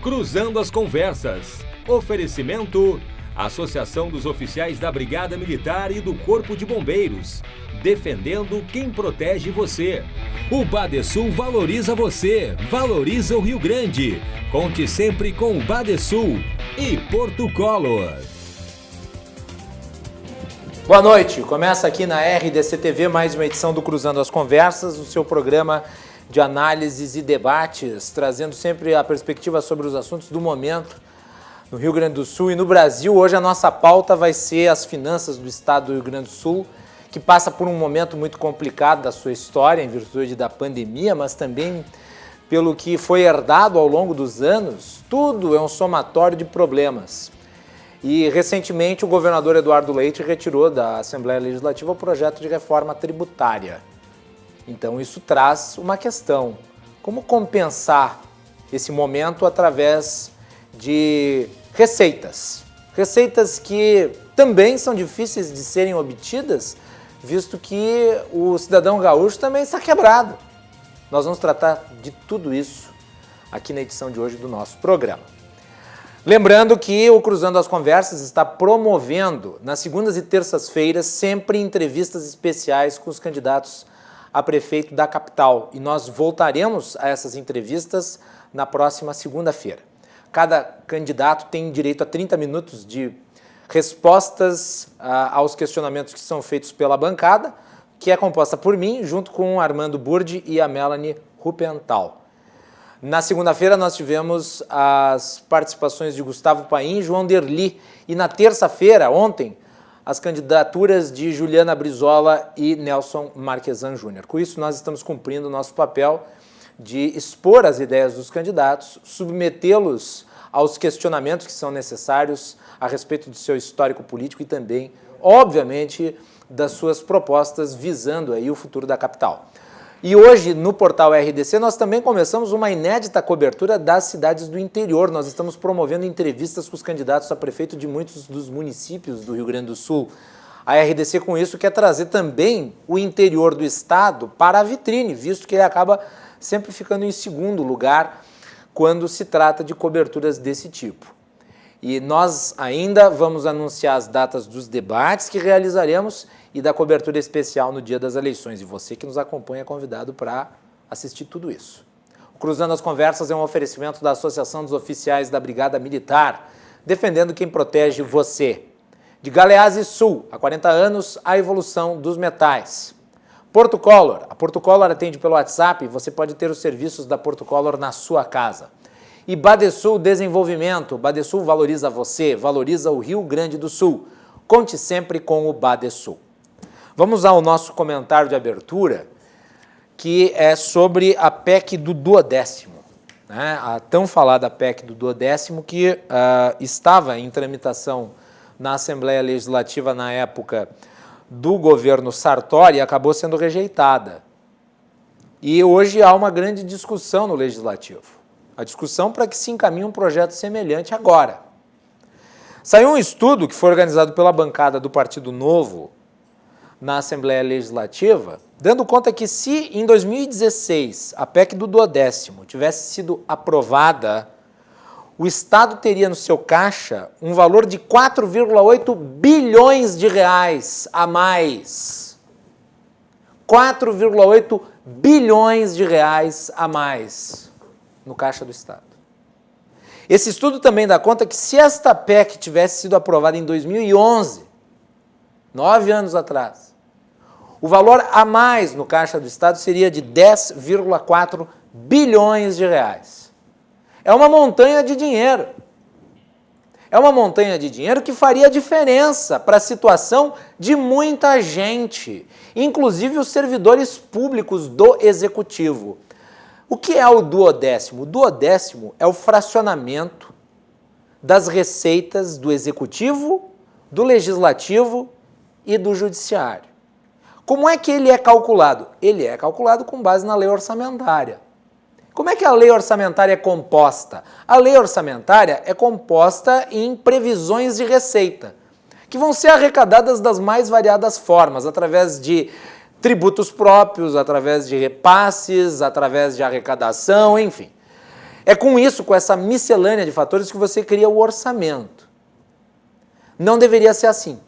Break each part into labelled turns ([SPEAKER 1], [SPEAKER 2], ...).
[SPEAKER 1] Cruzando as Conversas. Oferecimento: Associação dos Oficiais da Brigada Militar e do Corpo de Bombeiros. Defendendo quem protege você. O Badesul valoriza você, valoriza o Rio Grande. Conte sempre com o Badesul e Porto Color.
[SPEAKER 2] Boa noite, começa aqui na RDC TV mais uma edição do Cruzando as Conversas, o seu programa de análises e debates, trazendo sempre a perspectiva sobre os assuntos do momento no Rio Grande do Sul e no Brasil. Hoje a nossa pauta vai ser as finanças do estado do Rio Grande do Sul, que passa por um momento muito complicado da sua história em virtude da pandemia, mas também pelo que foi herdado ao longo dos anos. Tudo é um somatório de problemas. E recentemente o governador Eduardo Leite retirou da Assembleia Legislativa o projeto de reforma tributária. Então isso traz uma questão: como compensar esse momento através de receitas? Receitas que também são difíceis de serem obtidas, visto que o cidadão gaúcho também está quebrado. Nós vamos tratar de tudo isso aqui na edição de hoje do nosso programa. Lembrando que o Cruzando as Conversas está promovendo, nas segundas e terças-feiras, sempre entrevistas especiais com os candidatos a prefeito da capital. E nós voltaremos a essas entrevistas na próxima segunda-feira. Cada candidato tem direito a 30 minutos de respostas aos questionamentos que são feitos pela bancada, que é composta por mim, junto com Armando Burdi e a Melanie Rupental. Na segunda-feira nós tivemos as participações de Gustavo Paim e João Derli. E na terça-feira, ontem, as candidaturas de Juliana Brizola e Nelson Marquesan Júnior. Com isso, nós estamos cumprindo o nosso papel de expor as ideias dos candidatos, submetê-los aos questionamentos que são necessários a respeito do seu histórico político e também, obviamente, das suas propostas visando aí o futuro da capital. E hoje, no portal RDC, nós também começamos uma inédita cobertura das cidades do interior. Nós estamos promovendo entrevistas com os candidatos a prefeito de muitos dos municípios do Rio Grande do Sul. A RDC, com isso, quer trazer também o interior do estado para a vitrine, visto que ele acaba sempre ficando em segundo lugar quando se trata de coberturas desse tipo. E nós ainda vamos anunciar as datas dos debates que realizaremos e da cobertura especial no dia das eleições. E você que nos acompanha é convidado para assistir tudo isso. O Cruzando as Conversas é um oferecimento da Associação dos Oficiais da Brigada Militar, defendendo quem protege você. De Galeazzi Sul, há 40 anos, a evolução dos metais. Porto Color. A Porto Color atende pelo WhatsApp e você pode ter os serviços da Porto Color na sua casa. E Badesul Desenvolvimento. Badesul valoriza você, valoriza o Rio Grande do Sul. Conte sempre com o Badesul. Vamos ao nosso comentário de abertura, que é sobre a PEC do duodécimo, né? A tão falada PEC do duodécimo que estava em tramitação na Assembleia Legislativa na época do governo Sartori e acabou sendo rejeitada. E hoje há uma grande discussão no Legislativo. A discussão para que se encaminhe um projeto semelhante agora. Saiu um estudo que foi organizado pela bancada do Partido Novo na Assembleia Legislativa, dando conta que se em 2016 a PEC do duodécimo tivesse sido aprovada, o Estado teria no seu caixa um valor de 4,8 bilhões de reais a mais. 4,8 bilhões de reais a mais no caixa do Estado. Esse estudo também dá conta que se esta PEC tivesse sido aprovada em 2011, 9 anos atrás, o valor a mais no caixa do Estado seria de 10,4 bilhões de reais. É uma montanha de dinheiro. É uma montanha de dinheiro que faria diferença para a situação de muita gente, inclusive os servidores públicos do Executivo. O que é o duodécimo? O duodécimo é o fracionamento das receitas do Executivo, do Legislativo e do Judiciário. Como é que ele é calculado? Ele é calculado com base na lei orçamentária. Como é que a lei orçamentária é composta? A lei orçamentária é composta em previsões de receita, que vão ser arrecadadas das mais variadas formas, através de tributos próprios, através de repasses, através de arrecadação, enfim. É com isso, com essa miscelânea de fatores, que você cria o orçamento. Não deveria ser assim.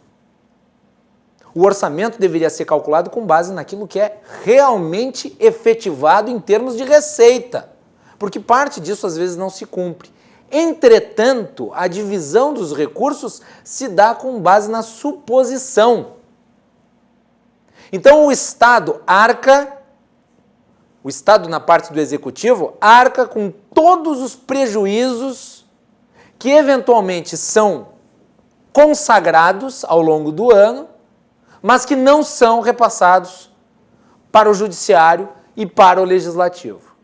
[SPEAKER 2] O orçamento deveria ser calculado com base naquilo que é realmente efetivado em termos de receita, porque parte disso às vezes não se cumpre. Entretanto, a divisão dos recursos se dá com base na suposição. Então o Estado na parte do Executivo, arca com todos os prejuízos que eventualmente são consagrados ao longo do ano, mas que não são repassados para o Judiciário e para o Legislativo.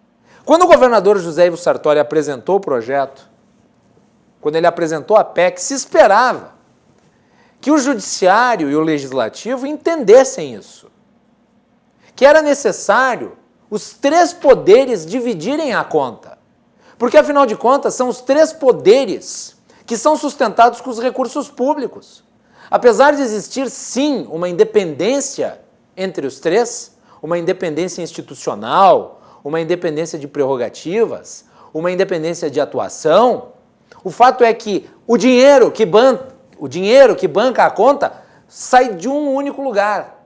[SPEAKER 2] Quando o governador José Ivo Sartori apresentou o projeto, quando ele apresentou a PEC, se esperava que o Judiciário e o Legislativo entendessem isso, que era necessário os três poderes dividirem a conta, porque afinal de contas são os três poderes que são sustentados com os recursos públicos. Apesar de existir, sim, uma independência entre os três, uma independência institucional, uma independência de prerrogativas, uma independência de atuação, o fato é que o dinheiro que banca a conta sai de um único lugar,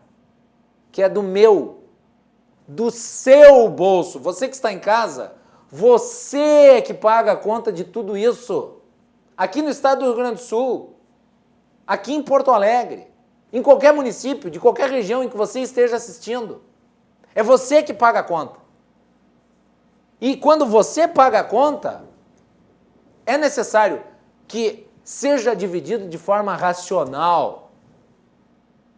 [SPEAKER 2] que é do seu bolso. Você que está em casa, você é que paga a conta de tudo isso. Aqui no estado do Rio Grande do Sul, aqui em Porto Alegre, em qualquer município, de qualquer região em que você esteja assistindo. É você que paga a conta. E quando você paga a conta, é necessário que seja dividido de forma racional,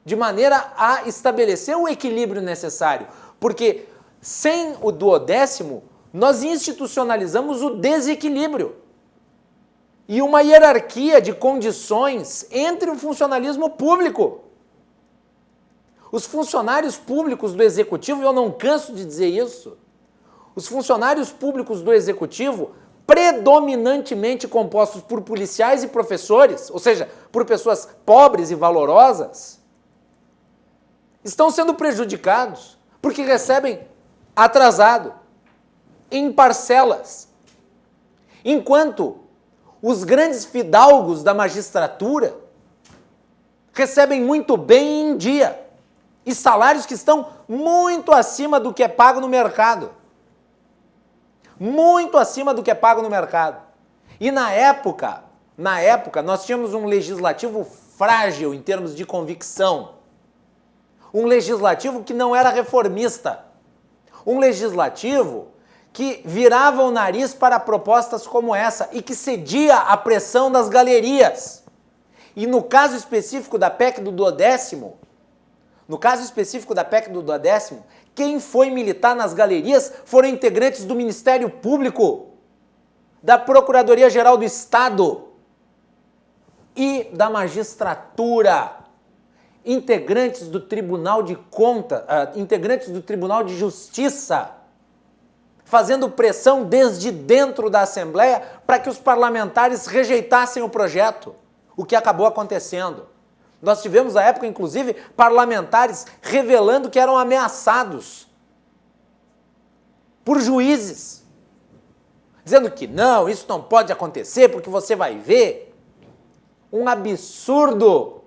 [SPEAKER 2] de maneira a estabelecer o equilíbrio necessário. Porque sem o duodécimo, nós institucionalizamos o desequilíbrio e uma hierarquia de condições entre o funcionalismo público. Os funcionários públicos do Executivo, eu não canso de dizer isso, os funcionários públicos do Executivo, predominantemente compostos por policiais e professores, ou seja, por pessoas pobres e valorosas, estão sendo prejudicados porque recebem atrasado, em parcelas, enquanto os grandes fidalgos da magistratura recebem muito bem em dia e salários que estão muito acima do que é pago no mercado. Muito acima do que é pago no mercado. E na época, nós tínhamos um legislativo frágil em termos de convicção. Um legislativo que não era reformista. Um legislativo que virava o nariz para propostas como essa e que cedia à pressão das galerias. E no caso específico da PEC do duodécimo, quem foi militar nas galerias foram integrantes do Ministério Público, da Procuradoria-Geral do Estado e da magistratura, integrantes do Tribunal de Contas, integrantes do Tribunal de Justiça, fazendo pressão desde dentro da Assembleia para que os parlamentares rejeitassem o projeto, o que acabou acontecendo. Nós tivemos, à época, inclusive, parlamentares revelando que eram ameaçados por juízes, dizendo que não, isso não pode acontecer porque você vai ver. Um absurdo.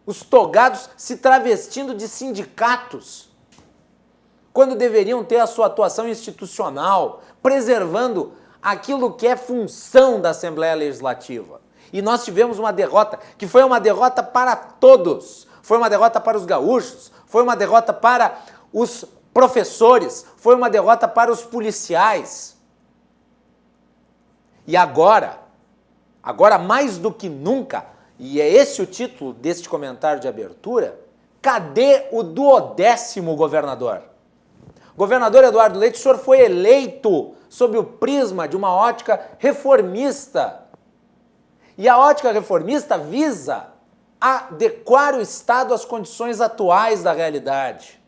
[SPEAKER 2] Os togados se travestindo de sindicatos, quando deveriam ter a sua atuação institucional, preservando aquilo que é função da Assembleia Legislativa. E nós tivemos uma derrota, que foi uma derrota para todos. Foi uma derrota para os gaúchos, foi uma derrota para os professores, foi uma derrota para os policiais. E agora mais do que nunca, e é esse o título deste comentário de abertura, cadê o duodécimo governador? Governador Eduardo Leite, o senhor foi eleito sob o prisma de uma ótica reformista. E a ótica reformista visa adequar o Estado às condições atuais da realidade.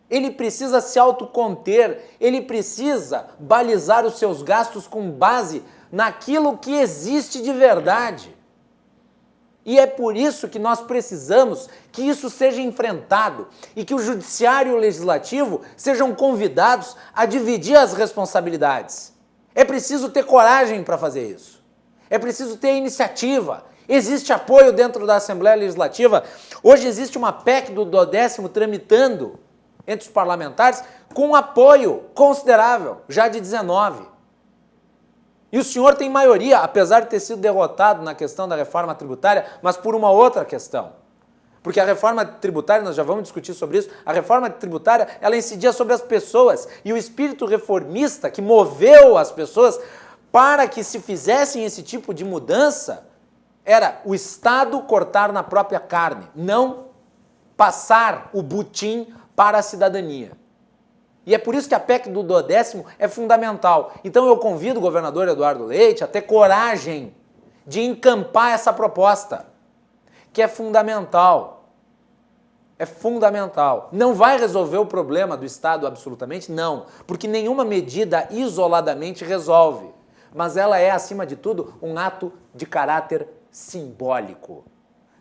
[SPEAKER 2] Ele precisa se autoconter, ele precisa balizar os seus gastos com base naquilo que existe de verdade. E é por isso que nós precisamos que isso seja enfrentado e que o Judiciário e o Legislativo sejam convidados a dividir as responsabilidades. É preciso ter coragem para fazer isso. É preciso ter iniciativa. Existe apoio dentro da Assembleia Legislativa. Hoje existe uma PEC do 10º tramitando entre os parlamentares com um apoio considerável, já de 19. E o senhor tem maioria, apesar de ter sido derrotado na questão da reforma tributária, mas por uma outra questão. Porque a reforma tributária, nós já vamos discutir sobre isso, a reforma tributária, ela incidia sobre as pessoas. E o espírito reformista que moveu as pessoas para que se fizessem esse tipo de mudança era o Estado cortar na própria carne, não passar o butim para a cidadania. E é por isso que a PEC do 10º é fundamental. Então eu convido o governador Eduardo Leite a ter coragem de encampar essa proposta, que é fundamental. É fundamental. Não vai resolver o problema do Estado absolutamente? Não, porque nenhuma medida isoladamente resolve. Mas ela é, acima de tudo, um ato de caráter simbólico.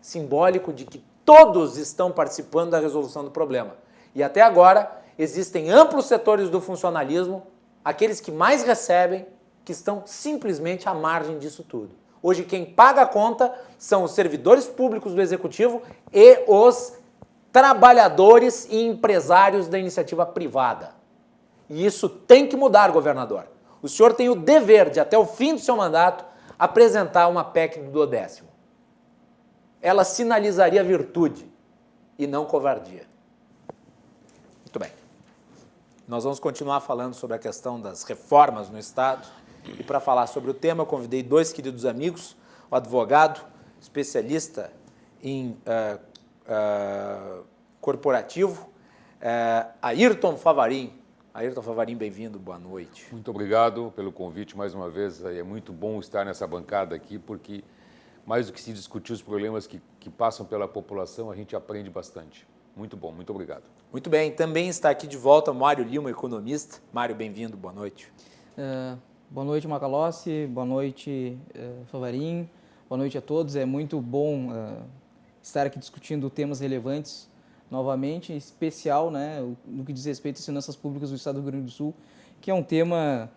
[SPEAKER 2] Simbólico de que todos estão participando da resolução do problema. E até agora existem amplos setores do funcionalismo, aqueles que mais recebem, que estão simplesmente à margem disso tudo. Hoje quem paga a conta são os servidores públicos do Executivo e os trabalhadores e empresários da iniciativa privada. E isso tem que mudar, governador. O senhor tem o dever de, até o fim do seu mandato, apresentar uma PEC do 10º. Ela sinalizaria virtude e não covardia. Muito bem. Nós vamos continuar falando sobre a questão das reformas no Estado. E para falar sobre o tema, eu convidei dois queridos amigos, o advogado, especialista em corporativo, Ayrton Favarin. Ayrton Favarin, bem-vindo, boa noite.
[SPEAKER 3] Muito obrigado pelo convite mais uma vez. É muito bom estar nessa bancada aqui, porque mais do que se discutir os problemas que passam pela população, a gente aprende bastante. Muito bom, muito obrigado.
[SPEAKER 2] Muito bem, também está aqui de volta o Mário Lima, economista. Mário, bem-vindo, boa noite.
[SPEAKER 4] Boa noite, Macalossi, boa noite, Favarin, boa noite a todos. É muito bom estar aqui discutindo temas relevantes novamente, em especial, né, no que diz respeito às finanças públicas do Estado do Rio Grande do Sul, que é um tema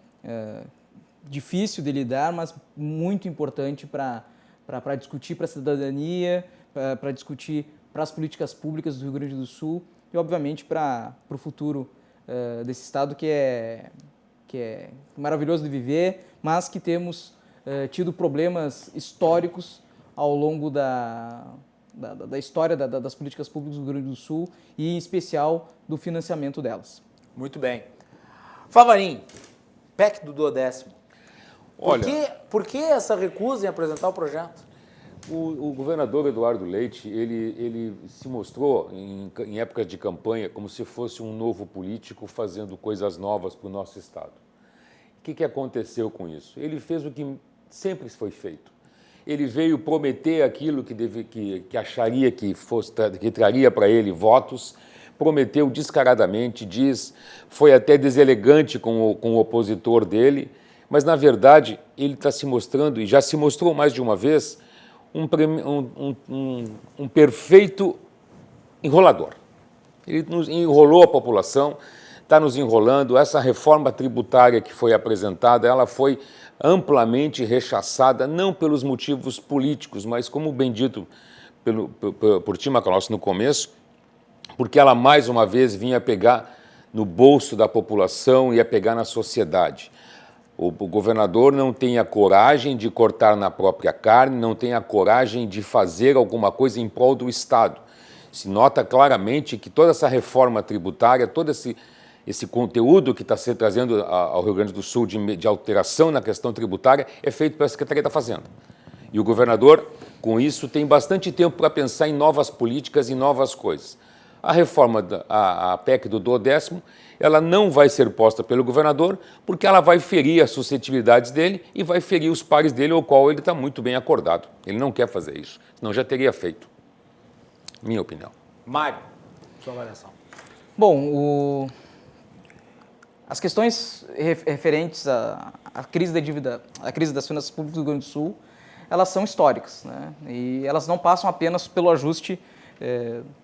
[SPEAKER 4] difícil de lidar, mas muito importante para discutir para a cidadania, para discutir para as políticas públicas do Rio Grande do Sul e, obviamente, para o futuro desse Estado que é maravilhoso de viver, mas que temos tido problemas históricos ao longo da história das políticas públicas do Rio Grande do Sul e, em especial, do financiamento delas.
[SPEAKER 2] Muito bem. Favarin, PEC do 10º. Por que essa recusa em apresentar o projeto?
[SPEAKER 3] O governador Eduardo Leite, ele se mostrou, em épocas de campanha, como se fosse um novo político fazendo coisas novas para o nosso Estado. O que aconteceu com isso? Ele fez o que sempre foi feito. Ele veio prometer aquilo que acharia que traria para ele votos, prometeu descaradamente, foi até deselegante com o opositor dele, mas, na verdade, ele está se mostrando, e já se mostrou mais de uma vez, um perfeito enrolador. Ele nos enrolou a população, está nos enrolando. Essa reforma tributária que foi apresentada, ela foi amplamente rechaçada, não pelos motivos políticos, mas, como bem dito por ti, Macalossi, no começo, porque ela, mais uma vez, vinha pegar no bolso da população e ia pegar na sociedade. O governador não tem a coragem de cortar na própria carne, não tem a coragem de fazer alguma coisa em prol do Estado. Se nota claramente que toda essa reforma tributária, todo esse conteúdo que está se trazendo ao Rio Grande do Sul de alteração na questão tributária é feito pela Secretaria da Fazenda. E o governador, com isso, tem bastante tempo para pensar em novas políticas e novas coisas. A reforma, a PEC do 10º, ela não vai ser posta pelo governador porque ela vai ferir as suscetibilidades dele e vai ferir os pares dele, ao qual ele está muito bem acordado. Ele não quer fazer isso, senão já teria feito. Minha opinião.
[SPEAKER 2] Mário, sua avaliação.
[SPEAKER 4] Bom, as questões referentes à crise da dívida, à crise das finanças públicas do Rio Grande do Sul, elas são históricas, né? E elas não passam apenas pelo ajuste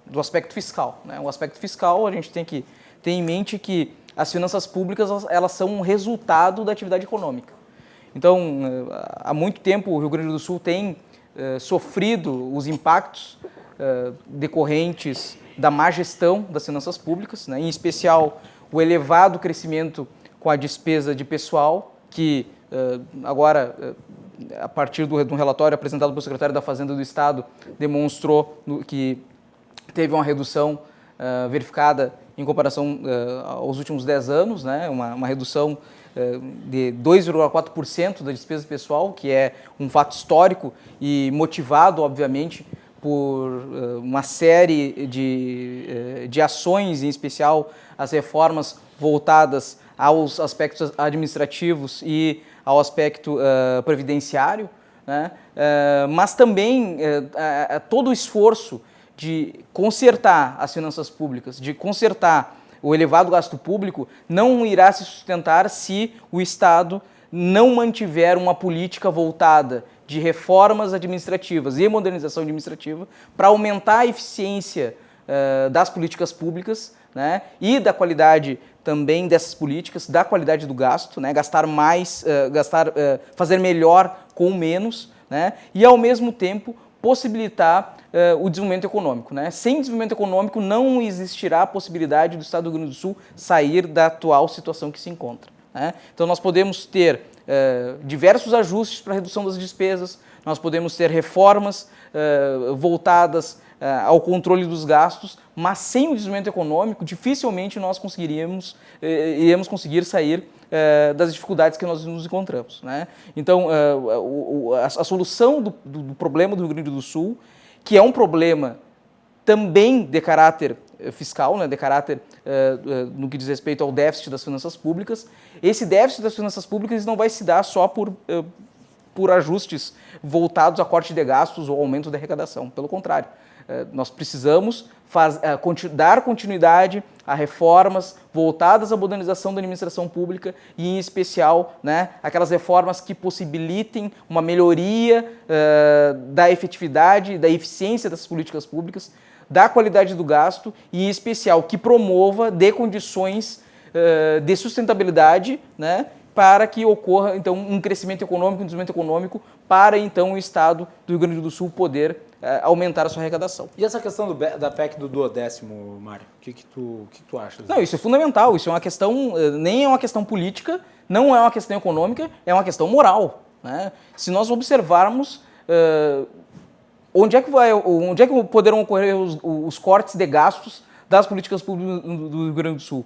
[SPEAKER 4] do aspecto fiscal, né? O aspecto fiscal, a gente tem que ter em mente que as finanças públicas, elas são um resultado da atividade econômica. Então, há muito tempo o Rio Grande do Sul tem sofrido os impactos decorrentes da má gestão das finanças públicas, né? Em especial o elevado crescimento com a despesa de pessoal, que agora, a partir do relatório apresentado pelo secretário da Fazenda do Estado, demonstrou que teve uma redução verificada em comparação aos últimos 10 anos, né? Uma redução de 2,4% da despesa pessoal, que é um fato histórico e motivado, obviamente, por uma série de ações, em especial as reformas voltadas aos aspectos administrativos e ao aspecto previdenciário, né? Mas também todo o esforço de consertar as finanças públicas, de consertar o elevado gasto público, não irá se sustentar se o Estado não mantiver uma política voltada de reformas administrativas e modernização administrativa para aumentar a eficiência das políticas públicas, né? E da qualidade também dessas políticas, da qualidade do gasto, né? Gastar mais, fazer melhor com menos, né? E ao mesmo tempo possibilitar o desenvolvimento econômico, né? Sem desenvolvimento econômico não existirá a possibilidade do Estado do Rio Grande do Sul sair da atual situação que se encontra, né? Então nós podemos ter diversos ajustes para a redução das despesas, nós podemos ter reformas voltadas ao controle dos gastos, mas sem o desenvolvimento econômico dificilmente nós iremos conseguir sair das dificuldades que nós nos encontramos, né? Então, a solução do problema do Rio Grande do Sul, que é um problema também de caráter fiscal, né, de caráter no que diz respeito ao déficit das finanças públicas, esse déficit das finanças públicas não vai se dar só por ajustes voltados a corte de gastos ou aumento da arrecadação. Pelo contrário, nós precisamos dar continuidade a reformas voltadas à modernização da administração pública e, em especial, né, aquelas reformas que possibilitem uma melhoria da efetividade, da eficiência das políticas públicas, da qualidade do gasto e, em especial, que promova de condições de sustentabilidade, né, para que ocorra, então, um crescimento econômico, um desenvolvimento econômico, para, então, o Estado do Rio Grande do Sul poder aumentar a sua arrecadação.
[SPEAKER 2] E essa questão da PEC do 10º, Mário? O que tu achas?
[SPEAKER 4] Não, isso é fundamental, isso é uma questão, nem é uma questão política, não é uma questão econômica, é uma questão moral, né? Se nós observarmos onde é que poderão ocorrer os cortes de gastos das políticas públicas do Rio Grande do Sul?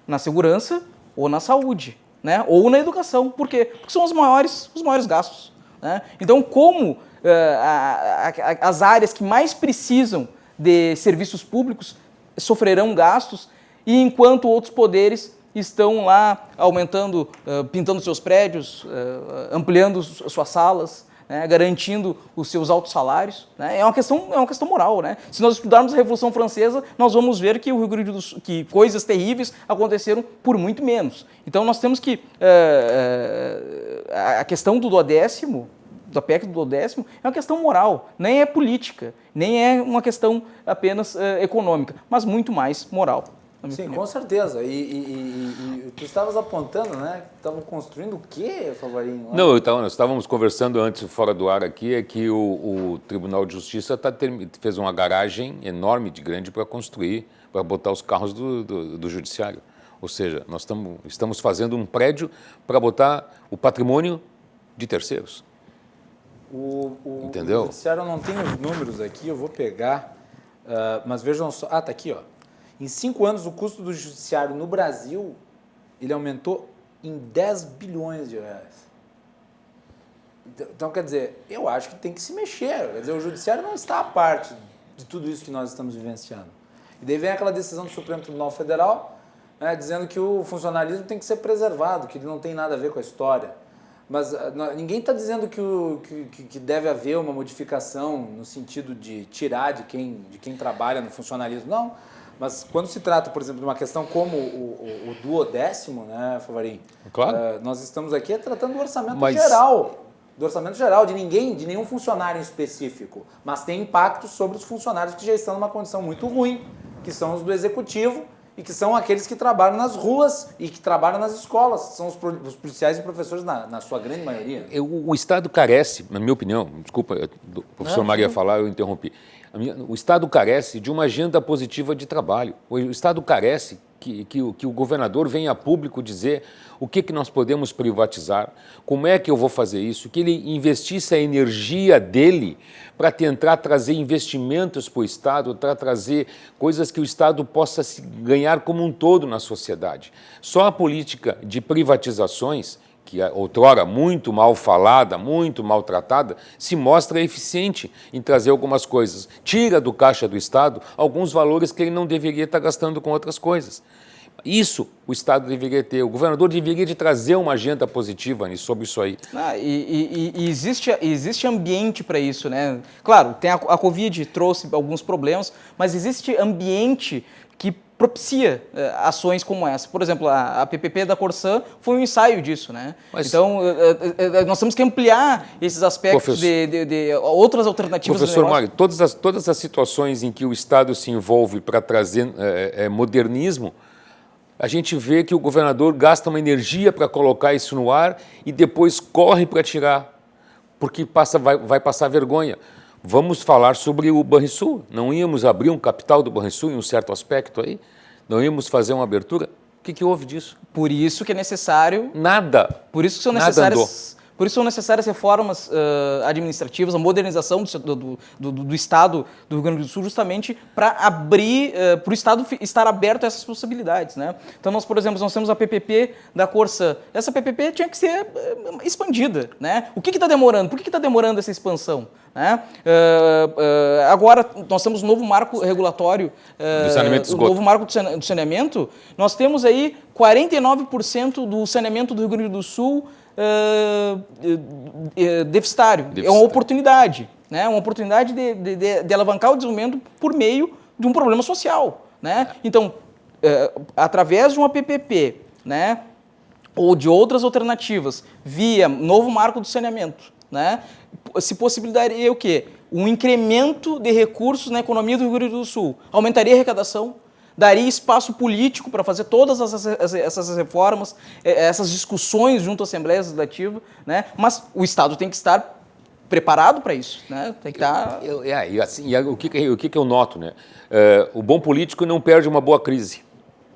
[SPEAKER 4] Na segurança ou na saúde, né? Ou na educação. Por quê? Porque são os maiores gastos, né? Então, como as áreas que mais precisam de serviços públicos sofrerão gastos, e enquanto outros poderes estão lá aumentando, pintando seus prédios, ampliando suas salas, né, garantindo os seus altos salários, né? É uma questão moral, né? Se nós estudarmos a Revolução Francesa, nós vamos ver que o Rio Grande do Sul, que coisas terríveis aconteceram por muito menos. Então nós temos que a questão do 10º, da PEC do 10º, é uma questão moral, nem é política, nem é uma questão apenas econômica, mas muito mais moral.
[SPEAKER 2] Sim, com certeza. E tu estavas apontando, né? Estavam construindo o quê, Favarinho?
[SPEAKER 3] Não, nós estávamos conversando antes, fora do ar aqui, é que o Tribunal de Justiça fez uma garagem enorme, grande, para construir, para botar os carros do Judiciário. Ou seja, nós estamos fazendo um prédio para botar o patrimônio de terceiros. Entendeu?
[SPEAKER 2] O Judiciário, eu não tenho os números aqui, eu vou pegar, mas vejam só. Ah, tá aqui, ó. Em 5 anos, o custo do Judiciário no Brasil, ele aumentou em 10 bilhões de reais. Então, quer dizer, eu acho que tem que se mexer. Quer dizer, o Judiciário não está a parte de tudo isso que nós estamos vivenciando. E daí vem aquela decisão do Supremo Tribunal Federal, né, dizendo que o funcionalismo tem que ser preservado, que ele não tem nada a ver com a história. Mas ninguém está dizendo que deve haver uma modificação no sentido de tirar de quem trabalha no funcionalismo. Não. Mas quando se trata, por exemplo, de uma questão como o do 10º, né, Favarinho?
[SPEAKER 3] Claro.
[SPEAKER 2] Nós estamos aqui tratando do orçamento geral. do orçamento geral, de ninguém, de nenhum funcionário em específico, mas tem impacto sobre os funcionários que já estão numa condição muito ruim, que são os do executivo e que são aqueles que trabalham nas ruas e que trabalham nas escolas, são os policiais e professores na sua grande maioria.
[SPEAKER 3] O Estado carece, na minha opinião, desculpa, o professor Maria falar, eu interrompi. O Estado carece de uma agenda positiva de trabalho. O Estado carece que o governador venha a público dizer o que nós podemos privatizar, como é que eu vou fazer isso, que ele investisse a energia dele para tentar trazer investimentos para o Estado, para trazer coisas que o Estado possa se ganhar como um todo na sociedade. Só a política de privatizações, que outrora muito mal falada, muito maltratada, se mostra eficiente em trazer algumas coisas. Tira do caixa do Estado alguns valores que ele não deveria estar gastando com outras coisas. Isso o Estado deveria ter, o governador deveria de trazer uma agenda positiva sobre isso aí.
[SPEAKER 4] Existe ambiente para isso, né? Claro, a Covid trouxe alguns problemas, mas existe ambiente que propicia ações como essa. Por exemplo, a PPP da Corsã foi um ensaio disso, né? Então, nós temos que ampliar esses aspectos de outras alternativas.
[SPEAKER 3] Professor Mário, todas as situações em que o Estado se envolve para trazer modernismo, a gente vê que o governador gasta uma energia para colocar isso no ar e depois corre para tirar, porque vai passar vergonha. Vamos falar sobre o Banrisul. Não íamos abrir um capital do Banrisul em um certo aspecto aí? Não íamos fazer uma abertura? O que houve disso?
[SPEAKER 4] Por isso que é necessário...
[SPEAKER 3] Nada.
[SPEAKER 4] Por isso que são necessárias... Por isso são necessárias reformas administrativas, a modernização do Estado do Rio Grande do Sul, justamente para abrir, para o Estado estar aberto a essas possibilidades, né? Então, por exemplo, nós temos a PPP da Corsã. Essa PPP tinha que ser expandida, né? O que está demorando? Por que está demorando essa expansão? Né? Agora, nós temos um novo marco regulatório,
[SPEAKER 3] do saneamento de esgoto.
[SPEAKER 4] O novo marco do saneamento. Nós temos aí 49% do saneamento do Rio Grande do Sul deficitário. É uma oportunidade, né? Uma oportunidade de alavancar o desenvolvimento por meio de um problema social, né? Então, através de uma PPP, né, ou de outras alternativas, via novo marco do saneamento, né, se possibilitaria o quê? Um incremento de recursos na economia do Rio Grande do Sul. Aumentaria a arrecadação, daria espaço político para fazer todas essas reformas, essas discussões junto à Assembleia Legislativa, né? Mas o Estado tem que estar preparado para isso, né? Tem que estar...
[SPEAKER 3] O que eu noto, né? O bom político não perde uma boa crise.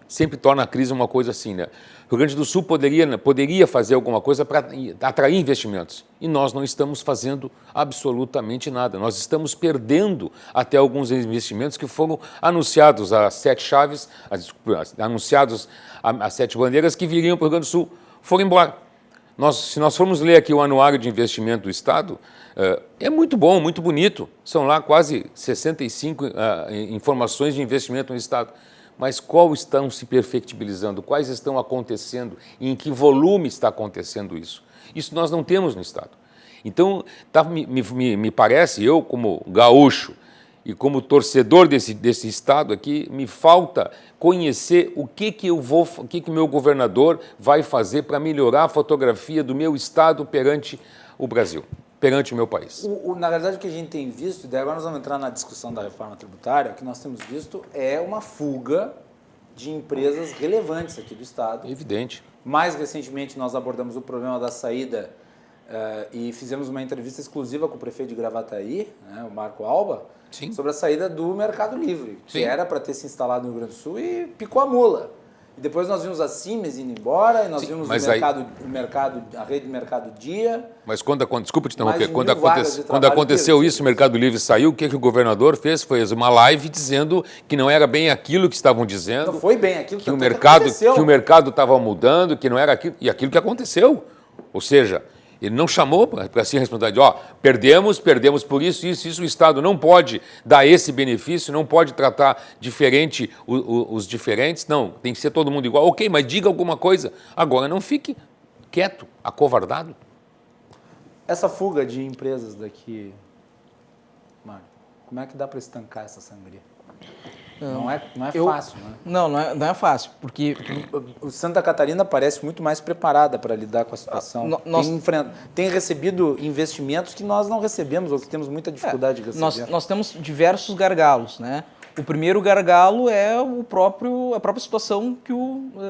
[SPEAKER 3] Sempre torna a crise uma coisa assim, né? O Rio Grande do Sul poderia fazer alguma coisa para atrair investimentos. E nós não estamos fazendo absolutamente nada. Nós estamos perdendo até alguns investimentos que foram anunciados às 7 chaves, anunciados às 7 bandeiras que viriam para o Rio Grande do Sul. Foram embora. Se nós formos ler aqui o anuário de investimento do Estado, é muito bom, muito bonito. São lá quase 65 informações de investimento no Estado. Mas qual estão se perfectibilizando? Quais estão acontecendo? E em que volume está acontecendo isso? Isso nós não temos no Estado. Então, me parece, eu como gaúcho e como torcedor desse Estado aqui, me falta conhecer o que meu governador vai fazer para melhorar a fotografia do meu Estado perante o Brasil, perante o meu país.
[SPEAKER 2] Na verdade, o que a gente tem visto, e daí agora nós vamos entrar na discussão da reforma tributária, o que nós temos visto é uma fuga de empresas relevantes aqui do Estado.
[SPEAKER 3] Evidente.
[SPEAKER 2] Mais recentemente, nós abordamos o problema da saída e fizemos uma entrevista exclusiva com o prefeito de Gravataí, né, o Marco Alba,
[SPEAKER 3] Sim.
[SPEAKER 2] sobre a saída do Mercado Livre, que
[SPEAKER 3] Sim.
[SPEAKER 2] era para ter se instalado no Rio Grande do Sul e picou a mula. E depois nós vimos a Siemens indo embora, e nós vimos a rede Mercado Dia.
[SPEAKER 3] Mas desculpa te interromper, quando
[SPEAKER 2] aconteceu
[SPEAKER 3] aconteceu isso, o Mercado Livre saiu, o que o governador fez? Fez uma live dizendo que não era bem aquilo que estavam dizendo.
[SPEAKER 2] Não foi bem aquilo
[SPEAKER 3] que o mercado estava mudando, que não era aquilo, e aquilo que aconteceu. Ou seja, ele não chamou para si a responsabilidade. Perdemos por isso, o Estado não pode dar esse benefício, não pode tratar diferente os diferentes, não, tem que ser todo mundo igual. Ok, mas diga alguma coisa. Agora não fique quieto, acovardado.
[SPEAKER 2] Essa fuga de empresas daqui, Mário, como é que dá para estancar essa sangria? Não é fácil, né?
[SPEAKER 4] Não é fácil, porque
[SPEAKER 2] O Santa Catarina parece muito mais preparada para lidar com a situação. Tem recebido investimentos que nós não recebemos ou que temos muita dificuldade de receber.
[SPEAKER 4] nós temos diversos gargalos, né? O primeiro gargalo é a própria situação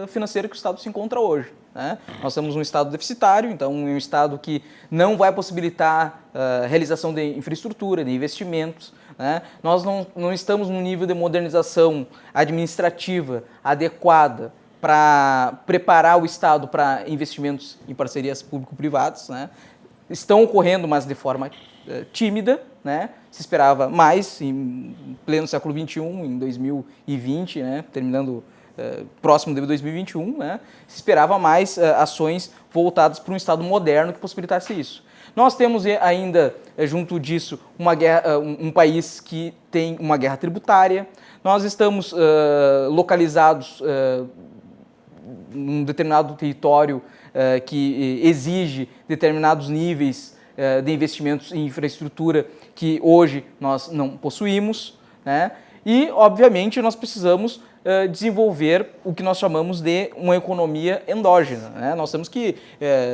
[SPEAKER 4] financeira que o Estado se encontra hoje, né? Nós temos um Estado deficitário, então é um Estado que não vai possibilitar a realização de infraestrutura, de investimentos, né? Nós não estamos num nível de modernização administrativa adequada para preparar o Estado para investimentos em parcerias público-privadas, né? Estão ocorrendo, mas de forma tímida, né? Se esperava mais em pleno século XXI, em 2020, né? Terminando próximo de 2021, né? Se esperava mais ações voltadas para um Estado moderno que possibilitasse isso. Nós temos ainda, junto disso, um país que tem uma guerra tributária. Nós estamos localizados num determinado território que exige determinados níveis de investimentos em infraestrutura que hoje nós não possuímos, né? E, obviamente, nós precisamos desenvolver o que nós chamamos de uma economia endógena, né? Nós temos que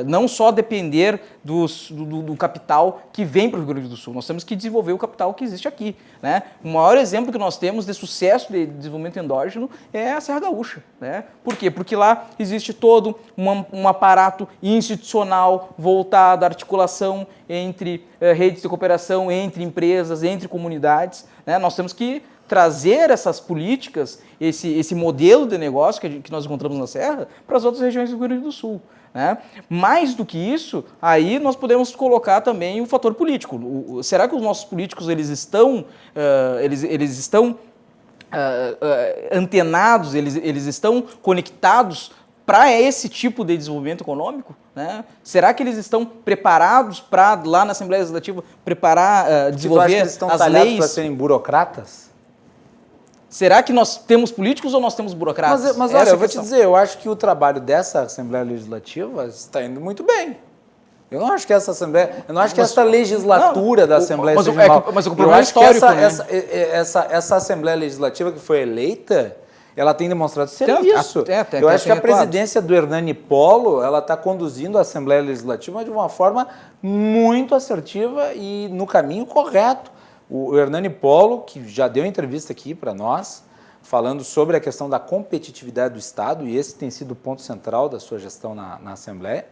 [SPEAKER 4] não só depender do capital que vem para o Rio Grande do Sul, nós temos que desenvolver o capital que existe aqui, né? O maior exemplo que nós temos de sucesso de desenvolvimento endógeno é a Serra Gaúcha, né? Por quê? Porque lá existe todo um aparato institucional voltado à articulação entre redes de cooperação, entre empresas, entre comunidades, né? Nós temos que trazer essas políticas, esse modelo de negócio que nós encontramos na Serra para as outras regiões do Rio Grande do Sul, né? Mais do que isso, aí nós podemos colocar também o fator político. Será que os nossos políticos eles estão antenados, eles estão conectados para esse tipo de desenvolvimento econômico, né? Será que eles estão preparados para, lá na Assembleia Legislativa, desenvolver
[SPEAKER 2] eles estão
[SPEAKER 4] as
[SPEAKER 2] talhados
[SPEAKER 4] leis?
[SPEAKER 2] para serem burocratas?
[SPEAKER 4] Será que nós temos políticos ou nós temos burocratas?
[SPEAKER 2] Mas olha, eu vou te dizer, eu acho que o trabalho dessa Assembleia Legislativa está indo muito bem. Eu não acho que essa Assembleia, essa legislatura da Assembleia seja mal.
[SPEAKER 4] Mas o problema é histórico, né?
[SPEAKER 2] Essa Assembleia Legislativa que foi eleita, ela tem demonstrado serviço. Eu acho que a presidência do Hernani Polo, ela está conduzindo a Assembleia Legislativa de uma forma muito assertiva e no caminho correto. O Hernani Polo, que já deu entrevista aqui para nós, falando sobre a questão da competitividade do Estado, e esse tem sido o ponto central da sua gestão na Assembleia.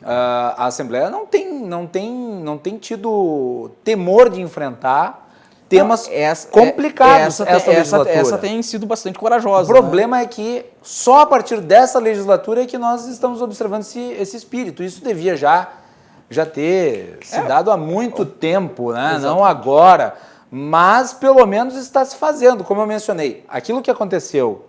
[SPEAKER 2] A Assembleia não tem tido temor de enfrentar temas complicados essa legislatura.
[SPEAKER 4] Essa tem sido bastante corajosa.
[SPEAKER 2] O problema é que só a partir dessa legislatura é que nós estamos observando esse espírito. Isso devia já ter se dado há muito tempo, né? Não agora, mas pelo menos está se fazendo. Como eu mencionei, aquilo que aconteceu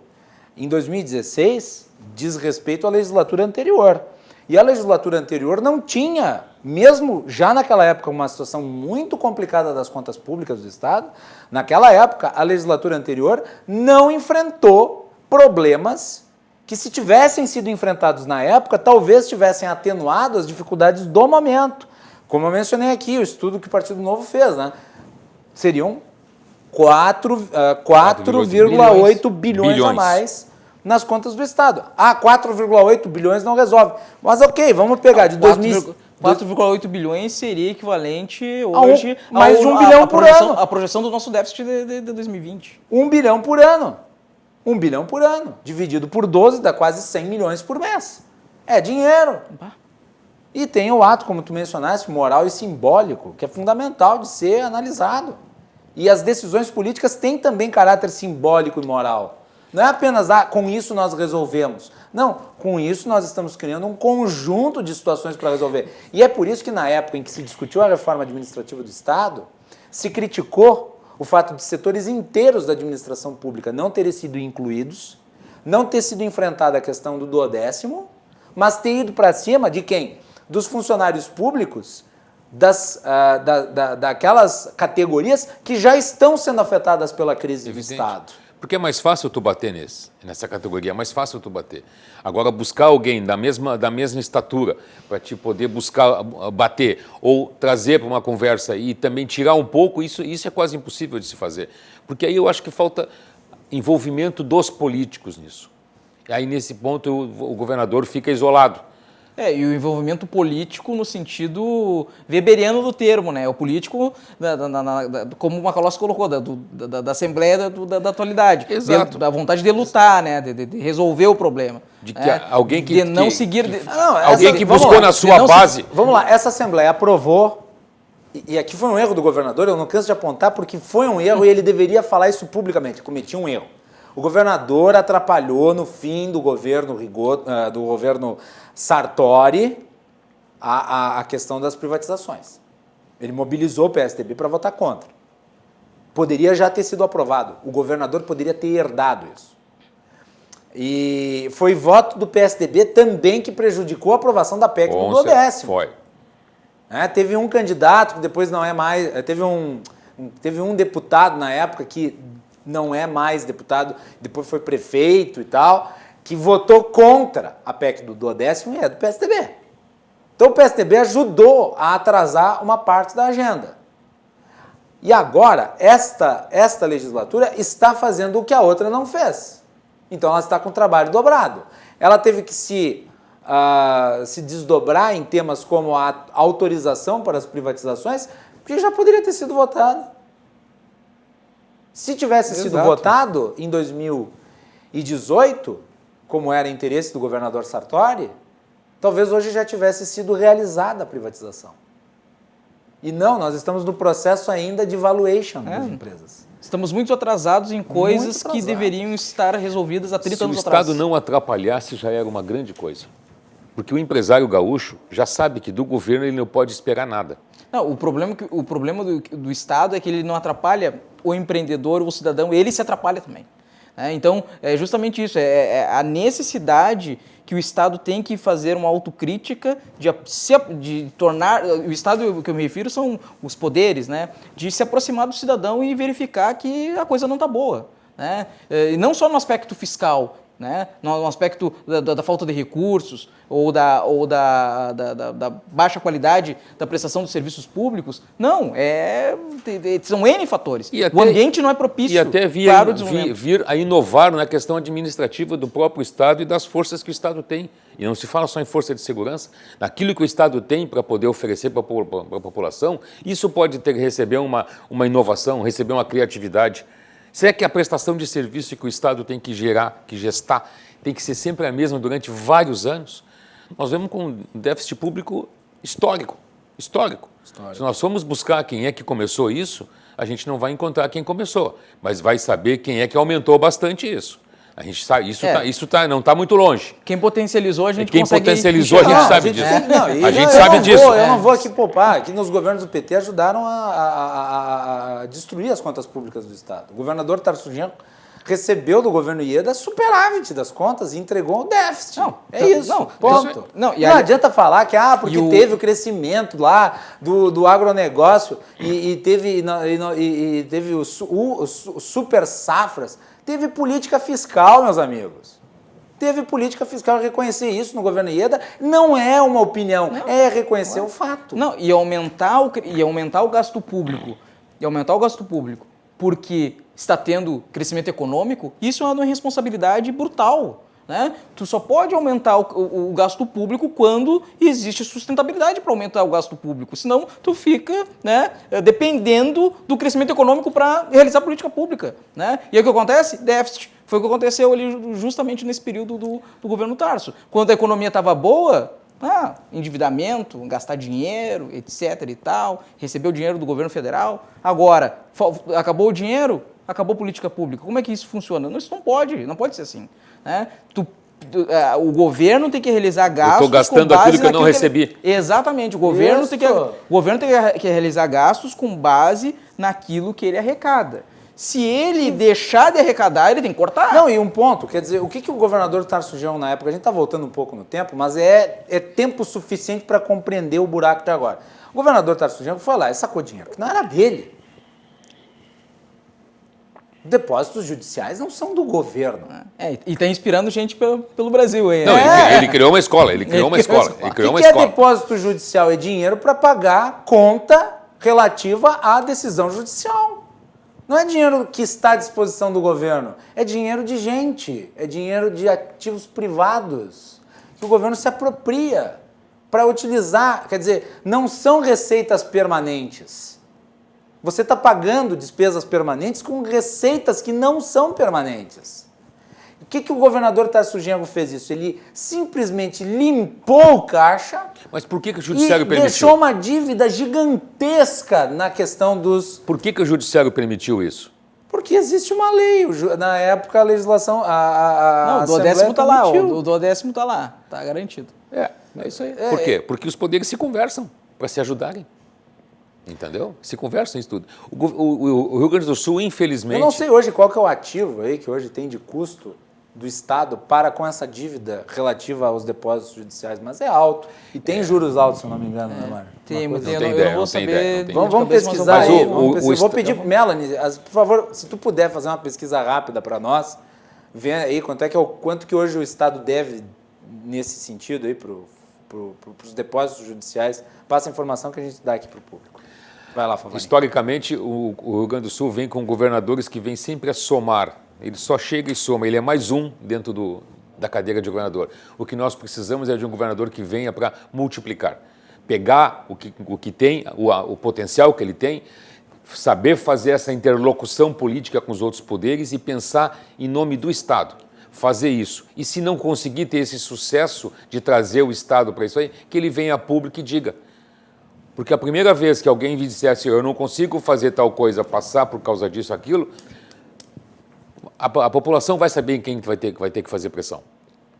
[SPEAKER 2] em 2016 diz respeito à legislatura anterior. E a legislatura anterior não tinha, mesmo já naquela época, uma situação muito complicada das contas públicas do Estado. Naquela época, a legislatura anterior não enfrentou problemas que, se tivessem sido enfrentados na época, talvez tivessem atenuado as dificuldades do momento. Como eu mencionei aqui, o estudo que o Partido Novo fez, né? Seriam 4,8 bilhões a mais nas contas do Estado. 4,8 bilhões não resolve. Mas ok, vamos pegar de
[SPEAKER 4] 4,8 bilhões seria equivalente hoje
[SPEAKER 2] mais de 1 bilhão por ano.
[SPEAKER 4] A projeção do nosso déficit de 2020.
[SPEAKER 2] 1 bilhão por ano. 1 bilhão por ano. Dividido por 12 dá quase 100 milhões por mês. É dinheiro. E tem o ato, como tu mencionaste, moral e simbólico, que é fundamental de ser analisado. E as decisões políticas têm também caráter simbólico e moral. Não é apenas, com isso nós resolvemos. Não, com isso nós estamos criando um conjunto de situações para resolver. E é por isso que na época em que se discutiu a reforma administrativa do Estado, se criticou o fato de setores inteiros da administração pública não terem sido incluídos, não ter sido enfrentada a questão do 12º, mas ter ido para cima de quem? Dos funcionários públicos, daquelas categorias que já estão sendo afetadas pela crise do Estado.
[SPEAKER 3] Porque é mais fácil tu bater nessa categoria, é mais fácil tu bater. Agora, buscar alguém da mesma estatura para te poder buscar bater ou trazer para uma conversa e também tirar um pouco, isso é quase impossível de se fazer. Porque aí eu acho que falta envolvimento dos políticos nisso. E aí, nesse ponto, o governador fica isolado.
[SPEAKER 4] E o envolvimento político no sentido weberiano do termo, né? O político, como o Macalossi colocou, da Assembleia da atualidade.
[SPEAKER 3] Exato.
[SPEAKER 4] Da vontade de lutar, né? De resolver o problema.
[SPEAKER 3] De que alguém que...
[SPEAKER 4] De não seguir...
[SPEAKER 3] alguém que buscou na sua base...
[SPEAKER 2] Vamos lá, essa Assembleia aprovou, e aqui foi um erro do governador, eu não canso de apontar, porque foi um erro e ele deveria falar isso publicamente, cometia um erro. O governador atrapalhou no fim do governo Sartori a questão das privatizações. Ele mobilizou o PSDB para votar contra. Poderia já ter sido aprovado. O governador poderia ter herdado isso. E foi voto do PSDB também que prejudicou a aprovação da PEC do duodécimo.
[SPEAKER 3] Foi.
[SPEAKER 2] Teve um candidato que depois não é mais... Teve um deputado na época que não é mais deputado, depois foi prefeito e tal, que votou contra a PEC do duodécimo e é do PSDB. Então o PSDB ajudou a atrasar uma parte da agenda. E agora, esta legislatura está fazendo o que a outra não fez. Então ela está com o trabalho dobrado. Ela teve que se desdobrar em temas como a autorização para as privatizações, porque já poderia ter sido votado. Se tivesse sido votado em 2018, como era interesse do governador Sartori, talvez hoje já tivesse sido realizada a privatização. E não, nós estamos no processo ainda de valuation das empresas.
[SPEAKER 4] Estamos muito atrasados em coisas que deveriam estar resolvidas há 30 anos atrás.
[SPEAKER 3] Se o Estado não atrapalhasse, já era uma grande coisa. Porque o empresário gaúcho já sabe que do governo ele não pode esperar nada.
[SPEAKER 4] Não, o problema do Estado é que ele não atrapalha o empreendedor, o cidadão, ele se atrapalha também. Então, é justamente isso, é a necessidade que o Estado tem que fazer uma autocrítica de tornar... O Estado, que eu me refiro, são os poderes, né? De se aproximar do cidadão e verificar que a coisa não está boa. Né? E não só no aspecto fiscal, né? No aspecto da falta de recursos ou da baixa qualidade da prestação dos serviços públicos. Não, são N fatores. O ambiente não é propício para o desenvolvimento.
[SPEAKER 3] Vir a inovar na questão administrativa do próprio Estado e das forças que o Estado tem. E não se fala só em força de segurança, naquilo que o Estado tem para poder oferecer para a população, isso pode receber uma inovação, receber uma criatividade. Será que a prestação de serviço que o Estado tem que gestar, tem que ser sempre a mesma durante vários anos? Nós vemos com um déficit público histórico. Se nós formos buscar quem é que começou isso, a gente não vai encontrar quem começou, mas vai saber quem é que aumentou bastante isso. A gente sabe, isso não está muito longe.
[SPEAKER 4] Quem potencializou, a gente
[SPEAKER 3] consegue... Quem potencializou, a gente sabe disso. A gente sabe disso.
[SPEAKER 2] Eu não vou aqui poupar. Aqui nos governos do PT ajudaram a destruir as contas públicas do Estado. O governador Tarso Genro recebeu do governo Ieda superávit das contas e entregou o déficit. Ponto. Não adianta falar que porque teve o crescimento lá do agronegócio e teve os super safras. Teve política fiscal, meus amigos. Teve política fiscal. Reconhecer isso no governo Ieda não é uma opinião, é reconhecer o fato.
[SPEAKER 4] Não, e aumentar o gasto público. Porque está tendo crescimento econômico, isso é uma irresponsabilidade brutal. Né? Tu só pode aumentar o gasto público quando existe sustentabilidade para aumentar o gasto público. Senão, tu fica dependendo do crescimento econômico para realizar política pública. Né? E aí o que acontece? Déficit. Foi o que aconteceu ali justamente nesse período do governo Tarso. Quando a economia estava boa, endividamento, gastar dinheiro, etc. e tal, receber o dinheiro do governo federal. Agora, acabou o dinheiro, acabou a política pública. Como é que isso funciona? Não, isso não pode ser assim. Né? O governo tem que realizar gastos.
[SPEAKER 3] Eu estou gastando aquilo que eu não recebi.
[SPEAKER 4] Exatamente. O governo tem que realizar gastos com base naquilo que ele arrecada. Se ele deixar de arrecadar, ele tem que cortar.
[SPEAKER 2] Não, e um ponto, quer dizer, o que o governador Tarso Genro na época, a gente está voltando um pouco no tempo, mas é tempo suficiente para compreender o buraco de agora. O governador Tarso Genro foi lá e sacou dinheiro que não era dele. Depósitos judiciais não são do governo.
[SPEAKER 4] E está inspirando gente pelo Brasil. Aí,
[SPEAKER 3] não, ele criou uma escola. O que
[SPEAKER 2] é depósito judicial? É dinheiro para pagar conta relativa à decisão judicial. Não é dinheiro que está à disposição do governo, é dinheiro de gente, é dinheiro de ativos privados que o governo se apropria para utilizar. Quer dizer, não são receitas permanentes. Você está pagando despesas permanentes com receitas que não são permanentes. O que o governador Tarcísio Genro fez isso? Ele simplesmente limpou o caixa.
[SPEAKER 3] Mas por que o judiciário permitiu?
[SPEAKER 2] Deixou uma dívida gigantesca na questão dos...
[SPEAKER 3] Por que o judiciário permitiu isso?
[SPEAKER 2] Porque existe uma lei. Na época, a legislação...
[SPEAKER 4] Não, o duodécimo está lá. O duodécimo está lá. Está garantido.
[SPEAKER 3] É isso aí. Por quê? Porque os poderes se conversam para se ajudarem. Entendeu? Se conversam isso tudo. O Rio Grande do Sul, infelizmente...
[SPEAKER 2] Eu não sei hoje qual que é o ativo aí que hoje tem de custo do Estado para com essa dívida relativa aos depósitos judiciais, mas é alto. E tem juros altos, se eu não me engano, né, Mário?
[SPEAKER 4] Tem, mas
[SPEAKER 3] Não
[SPEAKER 4] eu
[SPEAKER 3] tem
[SPEAKER 4] não
[SPEAKER 3] ideia,
[SPEAKER 4] vou
[SPEAKER 3] não tem
[SPEAKER 4] saber.
[SPEAKER 3] ideia, não tem
[SPEAKER 2] Vamos pesquisar
[SPEAKER 3] Mas
[SPEAKER 2] aí.
[SPEAKER 3] o
[SPEAKER 2] Vou pedir, Melanie, por favor, se tu puder fazer uma pesquisa rápida para nós, vê aí quanto que hoje o Estado deve nesse sentido aí para os depósitos judiciais. Passa a informação que a gente dá aqui para o público. Vai lá, Favarinho.
[SPEAKER 3] Historicamente, o Rio Grande do Sul vem com governadores que vêm sempre a somar. Ele só chega e soma. Ele é mais um dentro da cadeira de governador. O que nós precisamos é de um governador que venha para multiplicar. Pegar o que tem, o potencial que ele tem, saber fazer essa interlocução política com os outros poderes e pensar em nome do Estado. Fazer isso. E se não conseguir ter esse sucesso de trazer o Estado para isso aí, que ele venha a público e diga. Porque a primeira vez que alguém me dissesse eu não consigo fazer tal coisa, passar por causa disso, aquilo, a população vai saber em quem vai ter que fazer pressão.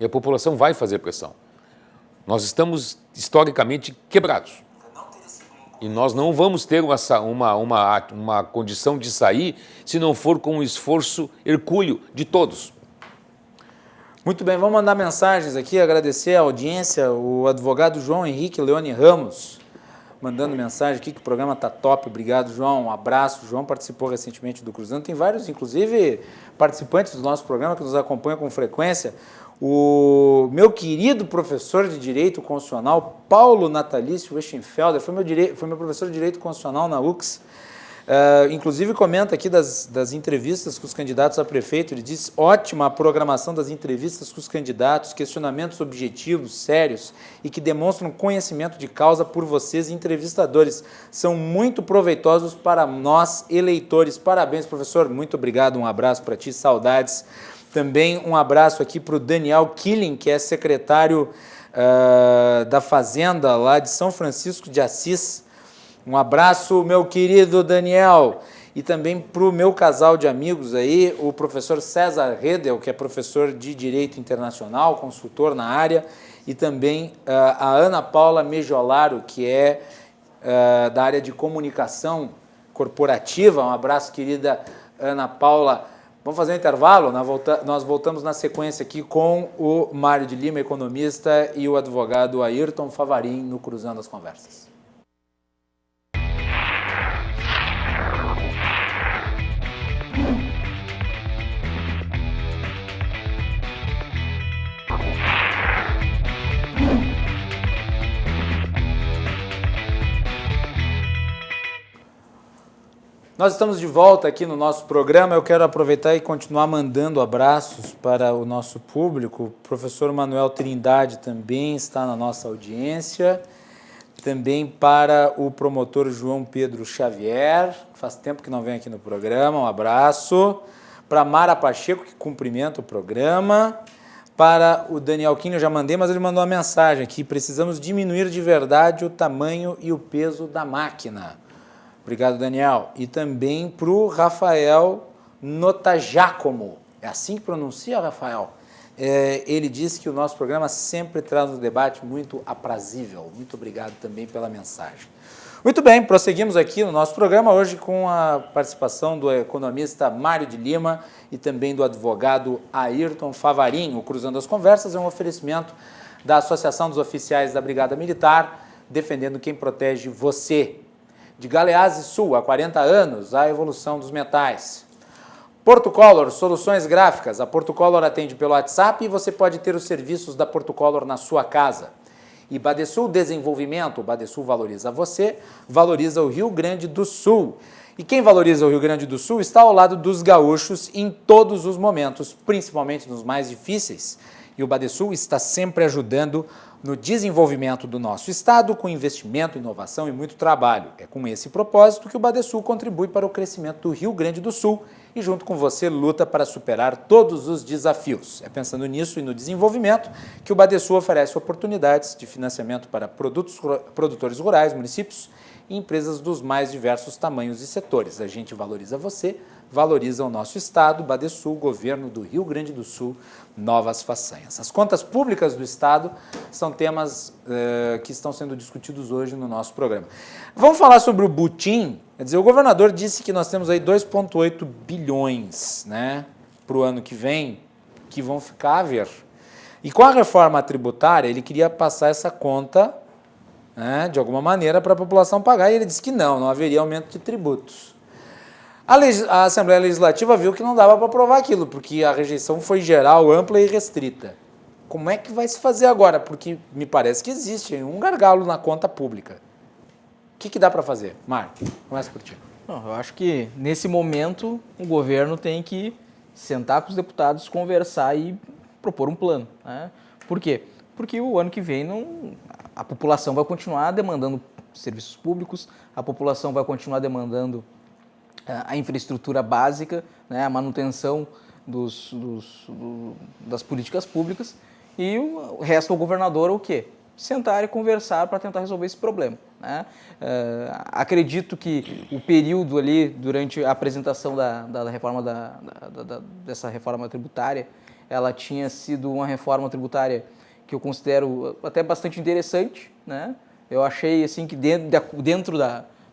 [SPEAKER 3] E a população vai fazer pressão. Nós estamos historicamente quebrados. E nós não vamos ter uma condição de sair se não for com um esforço hercúleo de todos.
[SPEAKER 2] Muito bem, vamos mandar mensagens aqui, agradecer a audiência, o advogado João Henrique Leone Ramos, mandando mensagem aqui que o programa está top. Obrigado, João. Um abraço. O João participou recentemente do Cruzando. Tem vários, inclusive, participantes do nosso programa que nos acompanham com frequência. O meu querido professor de Direito Constitucional, Paulo Natalício Weschenfelder, foi meu professor de Direito Constitucional na UX. Inclusive comenta aqui das entrevistas com os candidatos a prefeito. Ele diz: ótima a programação das entrevistas com os candidatos, questionamentos objetivos, sérios e que demonstram conhecimento de causa por vocês, entrevistadores. São muito proveitosos para nós, eleitores. Parabéns, professor. Muito obrigado. Um abraço para ti, saudades. Também um abraço aqui para o Daniel Killing, que é secretário da Fazenda lá de São Francisco de Assis. Um abraço, meu querido Daniel. E também para o meu casal de amigos aí, o professor César Redel, que é professor de Direito Internacional, consultor na área, e também a Ana Paula Mejolaro, que é da área de comunicação corporativa. Um abraço, querida Ana Paula. Vamos fazer um intervalo? Nós voltamos na sequência aqui com o Mário de Lima, economista, e o advogado Ayrton Favarin no Cruzando as Conversas. Nós estamos de volta aqui no nosso programa. Eu quero aproveitar e continuar mandando abraços para o nosso público. O professor Manuel Trindade também está na nossa audiência. Também para o promotor João Pedro Xavier, faz tempo que não vem aqui no programa, um abraço. Para Mara Pacheco, que cumprimenta o programa. Para o Daniel Quinho, eu já mandei, mas ele mandou uma mensagem aqui: precisamos diminuir de verdade o tamanho e o peso da máquina. Obrigado, Daniel. E também para o Rafael Notagiacomo. É assim que pronuncia, Rafael? Ele disse que o nosso programa sempre traz um debate muito aprazível. Muito obrigado também pela mensagem. Muito bem, prosseguimos aqui no nosso programa hoje com a participação do economista Mário de Lima e também do advogado Ayrton Favarin. O Cruzando as Conversas é um oferecimento da Associação dos Oficiais da Brigada Militar, defendendo quem protege você. De Galeazzi Sul, há 40 anos, a evolução dos metais. Portocolor, soluções gráficas. A Portocolor atende pelo WhatsApp e você pode ter os serviços da Portocolor na sua casa. E Badesul Desenvolvimento, o Badesul valoriza você, valoriza o Rio Grande do Sul. E quem valoriza o Rio Grande do Sul está ao lado dos gaúchos em todos os momentos, principalmente nos mais difíceis. E o Badesul está sempre ajudando no desenvolvimento do nosso estado com investimento, inovação e muito trabalho. É com esse propósito que o Badesul contribui para o crescimento do Rio Grande do Sul e junto com você luta para superar todos os desafios. É pensando nisso e no desenvolvimento que o Badesul oferece oportunidades de financiamento para produtores rurais, municípios e empresas dos mais diversos tamanhos e setores. A gente valoriza você, valoriza o nosso estado, Badesul, governo do Rio Grande do Sul, novas façanhas. As contas públicas do estado são temas que estão sendo discutidos hoje no nosso programa. Vamos falar sobre o Butim. Quer dizer, o governador disse que nós temos aí 2,8 bilhões, né, para o ano que vem, que vão ficar a ver. E com a reforma tributária, ele queria passar essa conta, né, de alguma maneira para a população pagar, e ele disse que não haveria aumento de tributos. A Assembleia Legislativa viu que não dava para aprovar aquilo, porque a rejeição foi geral, ampla e restrita. Como é que vai se fazer agora? Porque me parece que existe um gargalo na conta pública. O que dá para fazer? Marco, começa por ti.
[SPEAKER 4] Eu acho que, nesse momento, o governo tem que sentar com os deputados, conversar e propor um plano, né? Por quê? Porque o ano que vem a população vai continuar demandando serviços públicos, a população vai continuar demandando a infraestrutura básica, né, a manutenção das políticas públicas, e o resto do governador o quê? Sentar e conversar para tentar resolver esse problema, né? Acredito que o período ali, durante a apresentação da reforma dessa reforma tributária, ela tinha sido uma reforma tributária que eu considero até bastante interessante, né? Eu achei assim que dentro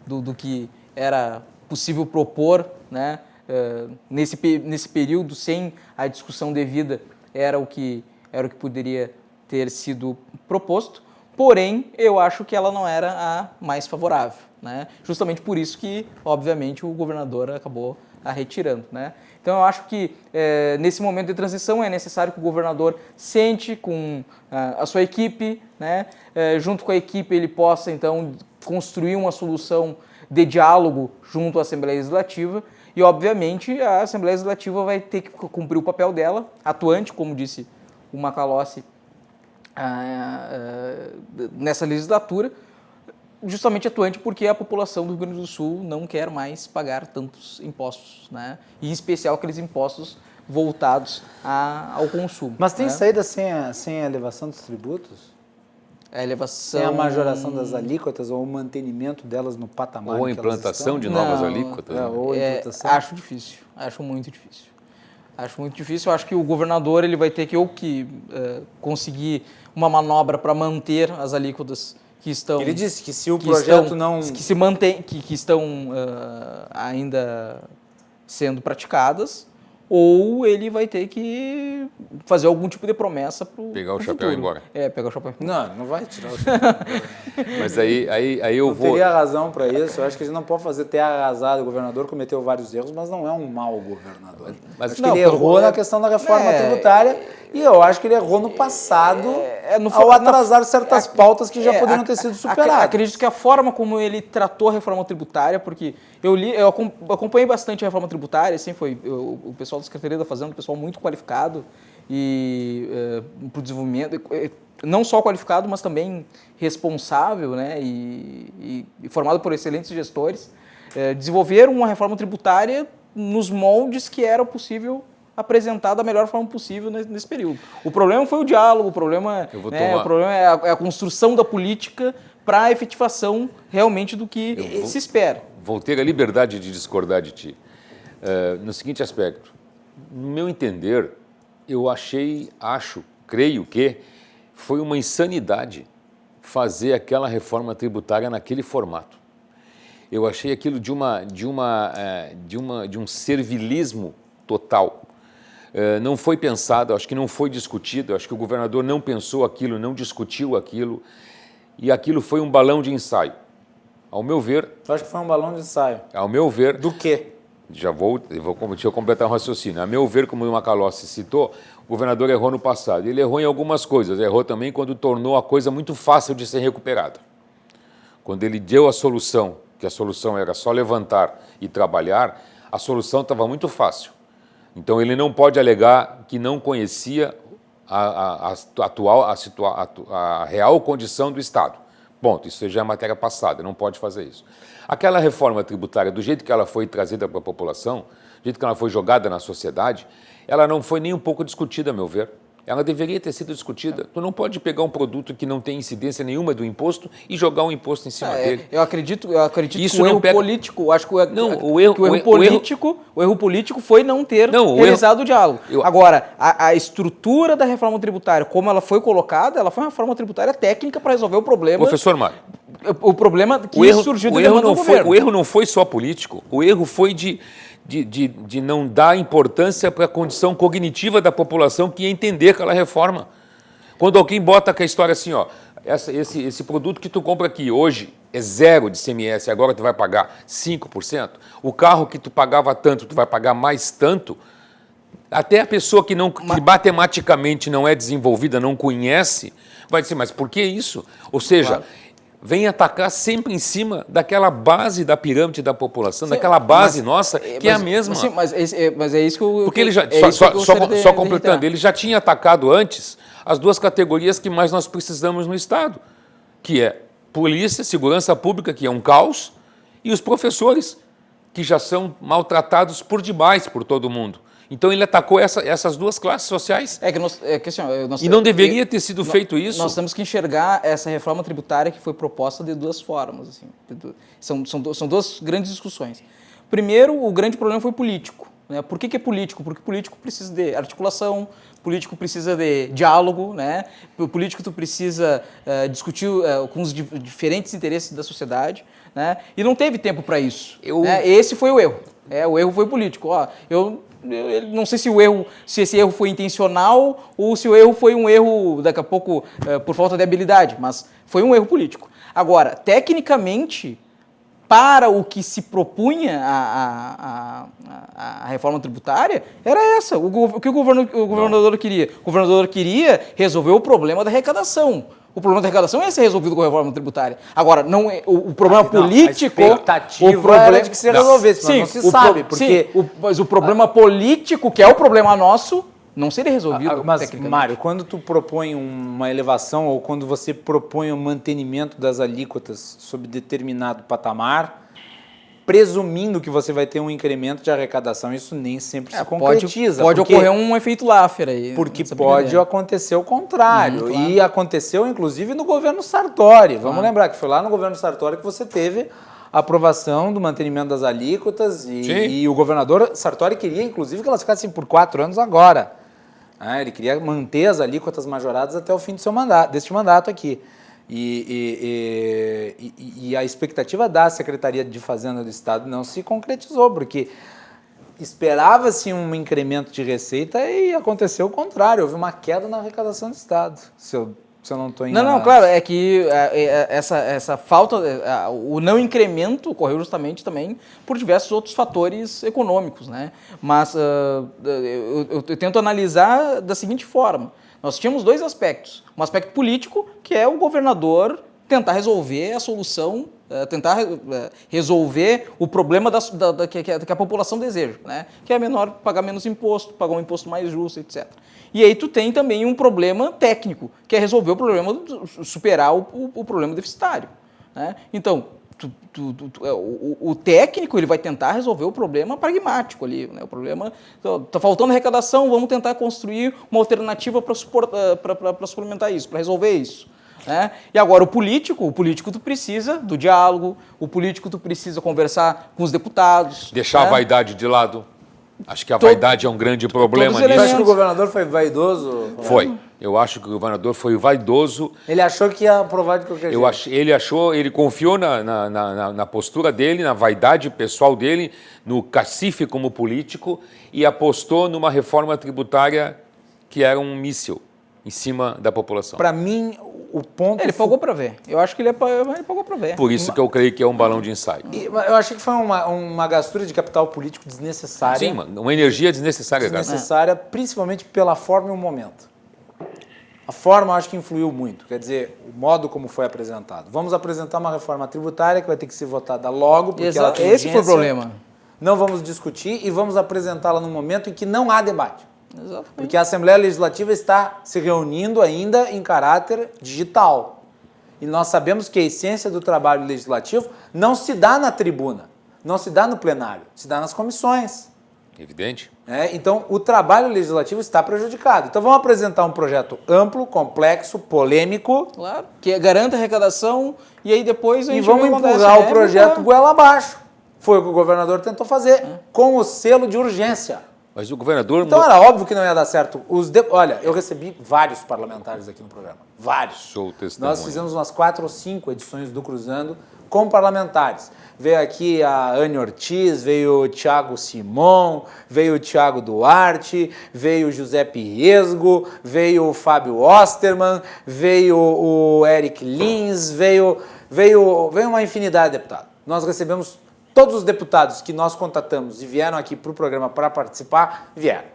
[SPEAKER 4] do que era possível propor, né, nesse período, sem a discussão devida, era o que poderia ter sido proposto, porém, eu acho que ela não era a mais favorável, né? Justamente por isso que, obviamente, o governador acabou a retirando, né? Então, eu acho que nesse momento de transição é necessário que o governador sente com a sua equipe, né? Junto com a equipe ele possa, então, construir uma solução de diálogo junto à Assembleia Legislativa e, obviamente, a Assembleia Legislativa vai ter que cumprir o papel dela, atuante, como disse o Macalossi, nessa legislatura, justamente atuante porque a população do Rio Grande do Sul não quer mais pagar tantos impostos, né? E, em especial, aqueles impostos voltados ao consumo.
[SPEAKER 2] Mas tem
[SPEAKER 4] né?
[SPEAKER 2] saída sem a elevação dos tributos?
[SPEAKER 4] A elevação...
[SPEAKER 2] Sem a majoração das alíquotas ou o mantenimento delas no patamar
[SPEAKER 3] ou a
[SPEAKER 2] que elas
[SPEAKER 3] implantação
[SPEAKER 2] estão?
[SPEAKER 3] de novas alíquotas.
[SPEAKER 2] Ou a implantação?
[SPEAKER 4] Acho difícil, acho muito difícil. Acho muito difícil, acho que o governador ele vai ter que conseguir uma manobra para manter as alíquotas que estão...
[SPEAKER 2] Ele disse que se o projeto
[SPEAKER 4] que se mantém, que estão ainda sendo praticadas, ou ele vai ter que fazer algum tipo de promessa para o
[SPEAKER 3] Pegar o chapéu e ir embora.
[SPEAKER 4] Pegar o chapéu.
[SPEAKER 2] Não vai tirar o chapéu.
[SPEAKER 3] Mas aí eu
[SPEAKER 2] não
[SPEAKER 3] vou...
[SPEAKER 2] teria razão para isso. Eu acho que a gente não pode fazer terra arrasada. O governador cometeu vários erros, mas não é um mau governador.
[SPEAKER 3] Mas
[SPEAKER 2] acho que ele errou na questão da reforma tributária e eu acho que ele errou no passado ao atrasar certas pautas que já poderiam ter sido superadas.
[SPEAKER 4] Acredito que a forma como ele tratou a reforma tributária, porque eu acompanhei bastante a reforma tributária, assim, foi o pessoal da Secretaria da Fazenda, um pessoal muito qualificado e para o desenvolvimento, não só qualificado, mas também responsável, né, e formado por excelentes gestores, desenvolveram uma reforma tributária nos moldes que era possível apresentar da melhor forma possível nesse período. O problema foi o diálogo, o problema é a construção da política para a efetivação realmente do que se espera.
[SPEAKER 3] Vou ter a liberdade de discordar de ti. No seguinte aspecto, no meu entender, creio que foi uma insanidade fazer aquela reforma tributária naquele formato. Eu achei aquilo de um servilismo total. Não foi pensado, acho que não foi discutido, acho que o governador não pensou aquilo, não discutiu aquilo, e aquilo foi um balão de ensaio. Ao meu ver...
[SPEAKER 2] Eu acho que foi um balão de ensaio.
[SPEAKER 3] Ao meu ver...
[SPEAKER 2] Do quê?
[SPEAKER 3] Deixa eu completar um raciocínio. A meu ver, como o Macalossi citou, o governador errou no passado. Ele errou em algumas coisas, errou também quando tornou a coisa muito fácil de ser recuperada. Quando ele deu a solução que a solução era só levantar e trabalhar, a solução estava muito fácil. Então ele não pode alegar que não conhecia a real condição do Estado. Ponto, isso já é matéria passada, não pode fazer isso. Aquela reforma tributária, do jeito que ela foi trazida para a população, do jeito que ela foi jogada na sociedade, ela não foi nem um pouco discutida, a meu ver. Ela deveria ter sido discutida. Tu não pode pegar um produto que não tem incidência nenhuma do imposto e jogar um imposto em cima dele.
[SPEAKER 4] Eu acredito
[SPEAKER 3] Isso
[SPEAKER 4] que o
[SPEAKER 3] não
[SPEAKER 4] erro
[SPEAKER 3] pega...
[SPEAKER 4] político, acho que
[SPEAKER 3] o
[SPEAKER 4] erro político foi não ter realizado o diálogo. Agora, a estrutura da reforma tributária, como ela foi colocada, ela foi uma reforma tributária técnica para resolver o problema.
[SPEAKER 3] Professor Mário,
[SPEAKER 4] o problema que surgiu da demanda do governo.
[SPEAKER 3] O erro não foi só político, o erro foi de não dar importância para a condição cognitiva da população que ia entender aquela reforma. Quando alguém bota com a história assim, ó, esse produto que tu compra aqui hoje é 0 de ICMS, agora tu vai pagar 5%, o carro que tu pagava tanto, tu vai pagar mais tanto, até a pessoa que matematicamente não é desenvolvida, não conhece, vai dizer, mas por que isso? Ou seja... Claro. Vem atacar sempre em cima daquela base da pirâmide da população, daquela base nossa, que é a mesma.
[SPEAKER 4] Sim, mas é isso que eu...
[SPEAKER 3] Porque ele já, só completando, ele já tinha atacado antes as duas categorias que mais nós precisamos no Estado, que é polícia, segurança pública, que é um caos, e os professores, que já são maltratados por demais por todo mundo. Então ele atacou essas duas classes sociais. E não deveria ter sido feito isso.
[SPEAKER 4] Nós temos que enxergar essa reforma tributária que foi proposta de duas formas. Assim. São duas grandes discussões. Primeiro, o grande problema foi político. Né? Por que é político? Porque político precisa de articulação, político precisa de diálogo, né? O político tu precisa discutir com os diferentes interesses da sociedade, né? E não teve tempo para isso. Né? Esse foi o erro. O erro foi político. Eu não sei se esse erro foi intencional ou se o erro foi um erro, daqui a pouco, por falta de habilidade, mas foi um erro político. Agora, tecnicamente, para o que se propunha a reforma tributária, era essa. O que o governador queria? O governador queria resolver o problema da arrecadação. O problema da arrecadação ia ser resolvido com a reforma tributária. Agora, não é, o problema político...
[SPEAKER 2] A expectativa era de que se resolvesse, mas não se sabe.
[SPEAKER 4] Mas o problema político, que é o problema nosso, não seria resolvido tecnicamente.
[SPEAKER 2] Mário, quando tu propõe uma elevação ou quando você propõe o mantenimento das alíquotas sob determinado patamar, presumindo que você vai ter um incremento de arrecadação, isso nem sempre se concretiza.
[SPEAKER 4] Pode ocorrer um efeito Laffer aí.
[SPEAKER 2] Porque pode acontecer o contrário. Claro. E aconteceu, inclusive, no governo Sartori. Vamos lembrar que foi lá no governo Sartori que você teve a aprovação do mantenimento das alíquotas e o governador Sartori queria, inclusive, que elas ficassem por 4 anos agora. Ele queria manter as alíquotas majoradas até o fim deste mandato aqui. E a expectativa da Secretaria de Fazenda do Estado não se concretizou, porque esperava-se um incremento de receita e aconteceu o contrário, houve uma queda na arrecadação do Estado, se eu não estou enganado.
[SPEAKER 4] Não, claro, é que essa falta, o não incremento ocorreu justamente também por diversos outros fatores econômicos, né? Mas eu tento analisar da seguinte forma. Nós tínhamos dois aspectos. Um aspecto político, que é o governador tentar resolver a solução, tentar resolver o problema que a população deseja, né? Que é pagar menos imposto, pagar um imposto mais justo, etc. E aí tu tem também um problema técnico, que é resolver o problema, superar o problema deficitário, né? Então, o técnico ele vai tentar resolver o problema pragmático ali, né? O problema está faltando arrecadação, vamos tentar construir uma alternativa para suplementar isso, para resolver isso, né? E agora o político tu precisa do diálogo, o político tu precisa conversar com os deputados,
[SPEAKER 3] deixar a vaidade de lado. Acho que a vaidade é um grande problema nisso.
[SPEAKER 2] Você acha que o governador foi vaidoso?
[SPEAKER 3] Foi. Eu acho que o governador foi vaidoso.
[SPEAKER 2] Ele achou que ia aprovar de qualquer jeito.
[SPEAKER 3] Ele confiou na postura dele, na vaidade pessoal dele, no cacife como político e apostou numa reforma tributária que era um míssil em cima da população.
[SPEAKER 2] Para mim, o ponto...
[SPEAKER 4] Ele pagou para ver. Eu acho que ele pagou para ver.
[SPEAKER 3] Por isso que eu creio que é um balão de ensaio.
[SPEAKER 2] Eu achei que foi uma gastura de capital político desnecessária.
[SPEAKER 3] Sim, uma energia desnecessária.
[SPEAKER 2] Desnecessária, principalmente pela forma e o momento. A forma, eu acho que influiu muito, quer dizer, o modo como foi apresentado. Vamos apresentar uma reforma tributária que vai ter que ser votada logo, porque ela tem
[SPEAKER 4] Esse foi o
[SPEAKER 2] urgência.
[SPEAKER 4] problema.
[SPEAKER 2] Não vamos discutir e vamos apresentá-la num momento em que não há debate.
[SPEAKER 4] Exatamente.
[SPEAKER 2] Porque a Assembleia Legislativa está se reunindo ainda em caráter digital. E nós sabemos que a essência do trabalho legislativo não se dá na tribuna, não se dá no plenário, se dá nas comissões.
[SPEAKER 3] Evidente.
[SPEAKER 2] Então, o trabalho legislativo está prejudicado. Então, vamos apresentar um projeto amplo, complexo, polêmico.
[SPEAKER 4] Claro, que garanta a arrecadação e aí depois a
[SPEAKER 2] E
[SPEAKER 4] gente
[SPEAKER 2] vamos
[SPEAKER 4] vê o que
[SPEAKER 2] empurrar
[SPEAKER 4] acontece.
[SPEAKER 2] o projeto goela abaixo. Foi o que o governador tentou fazer, com o selo de urgência.
[SPEAKER 3] Mas o governador...
[SPEAKER 2] Então, era óbvio que não ia dar certo. Olha, eu recebi vários parlamentares aqui no programa. Vários.
[SPEAKER 3] Sou testemunha.
[SPEAKER 2] Nós fizemos umas 4 ou 5 edições do Cruzando com parlamentares. Veio aqui a Anne Ortiz, veio o Thiago Simon, veio o Thiago Duarte, veio o José Piesgo, veio o Fábio Osterman, veio o Eric Lins, veio uma infinidade de deputados. Nós recebemos todos os deputados que nós contatamos e vieram aqui para o programa para participar, vieram.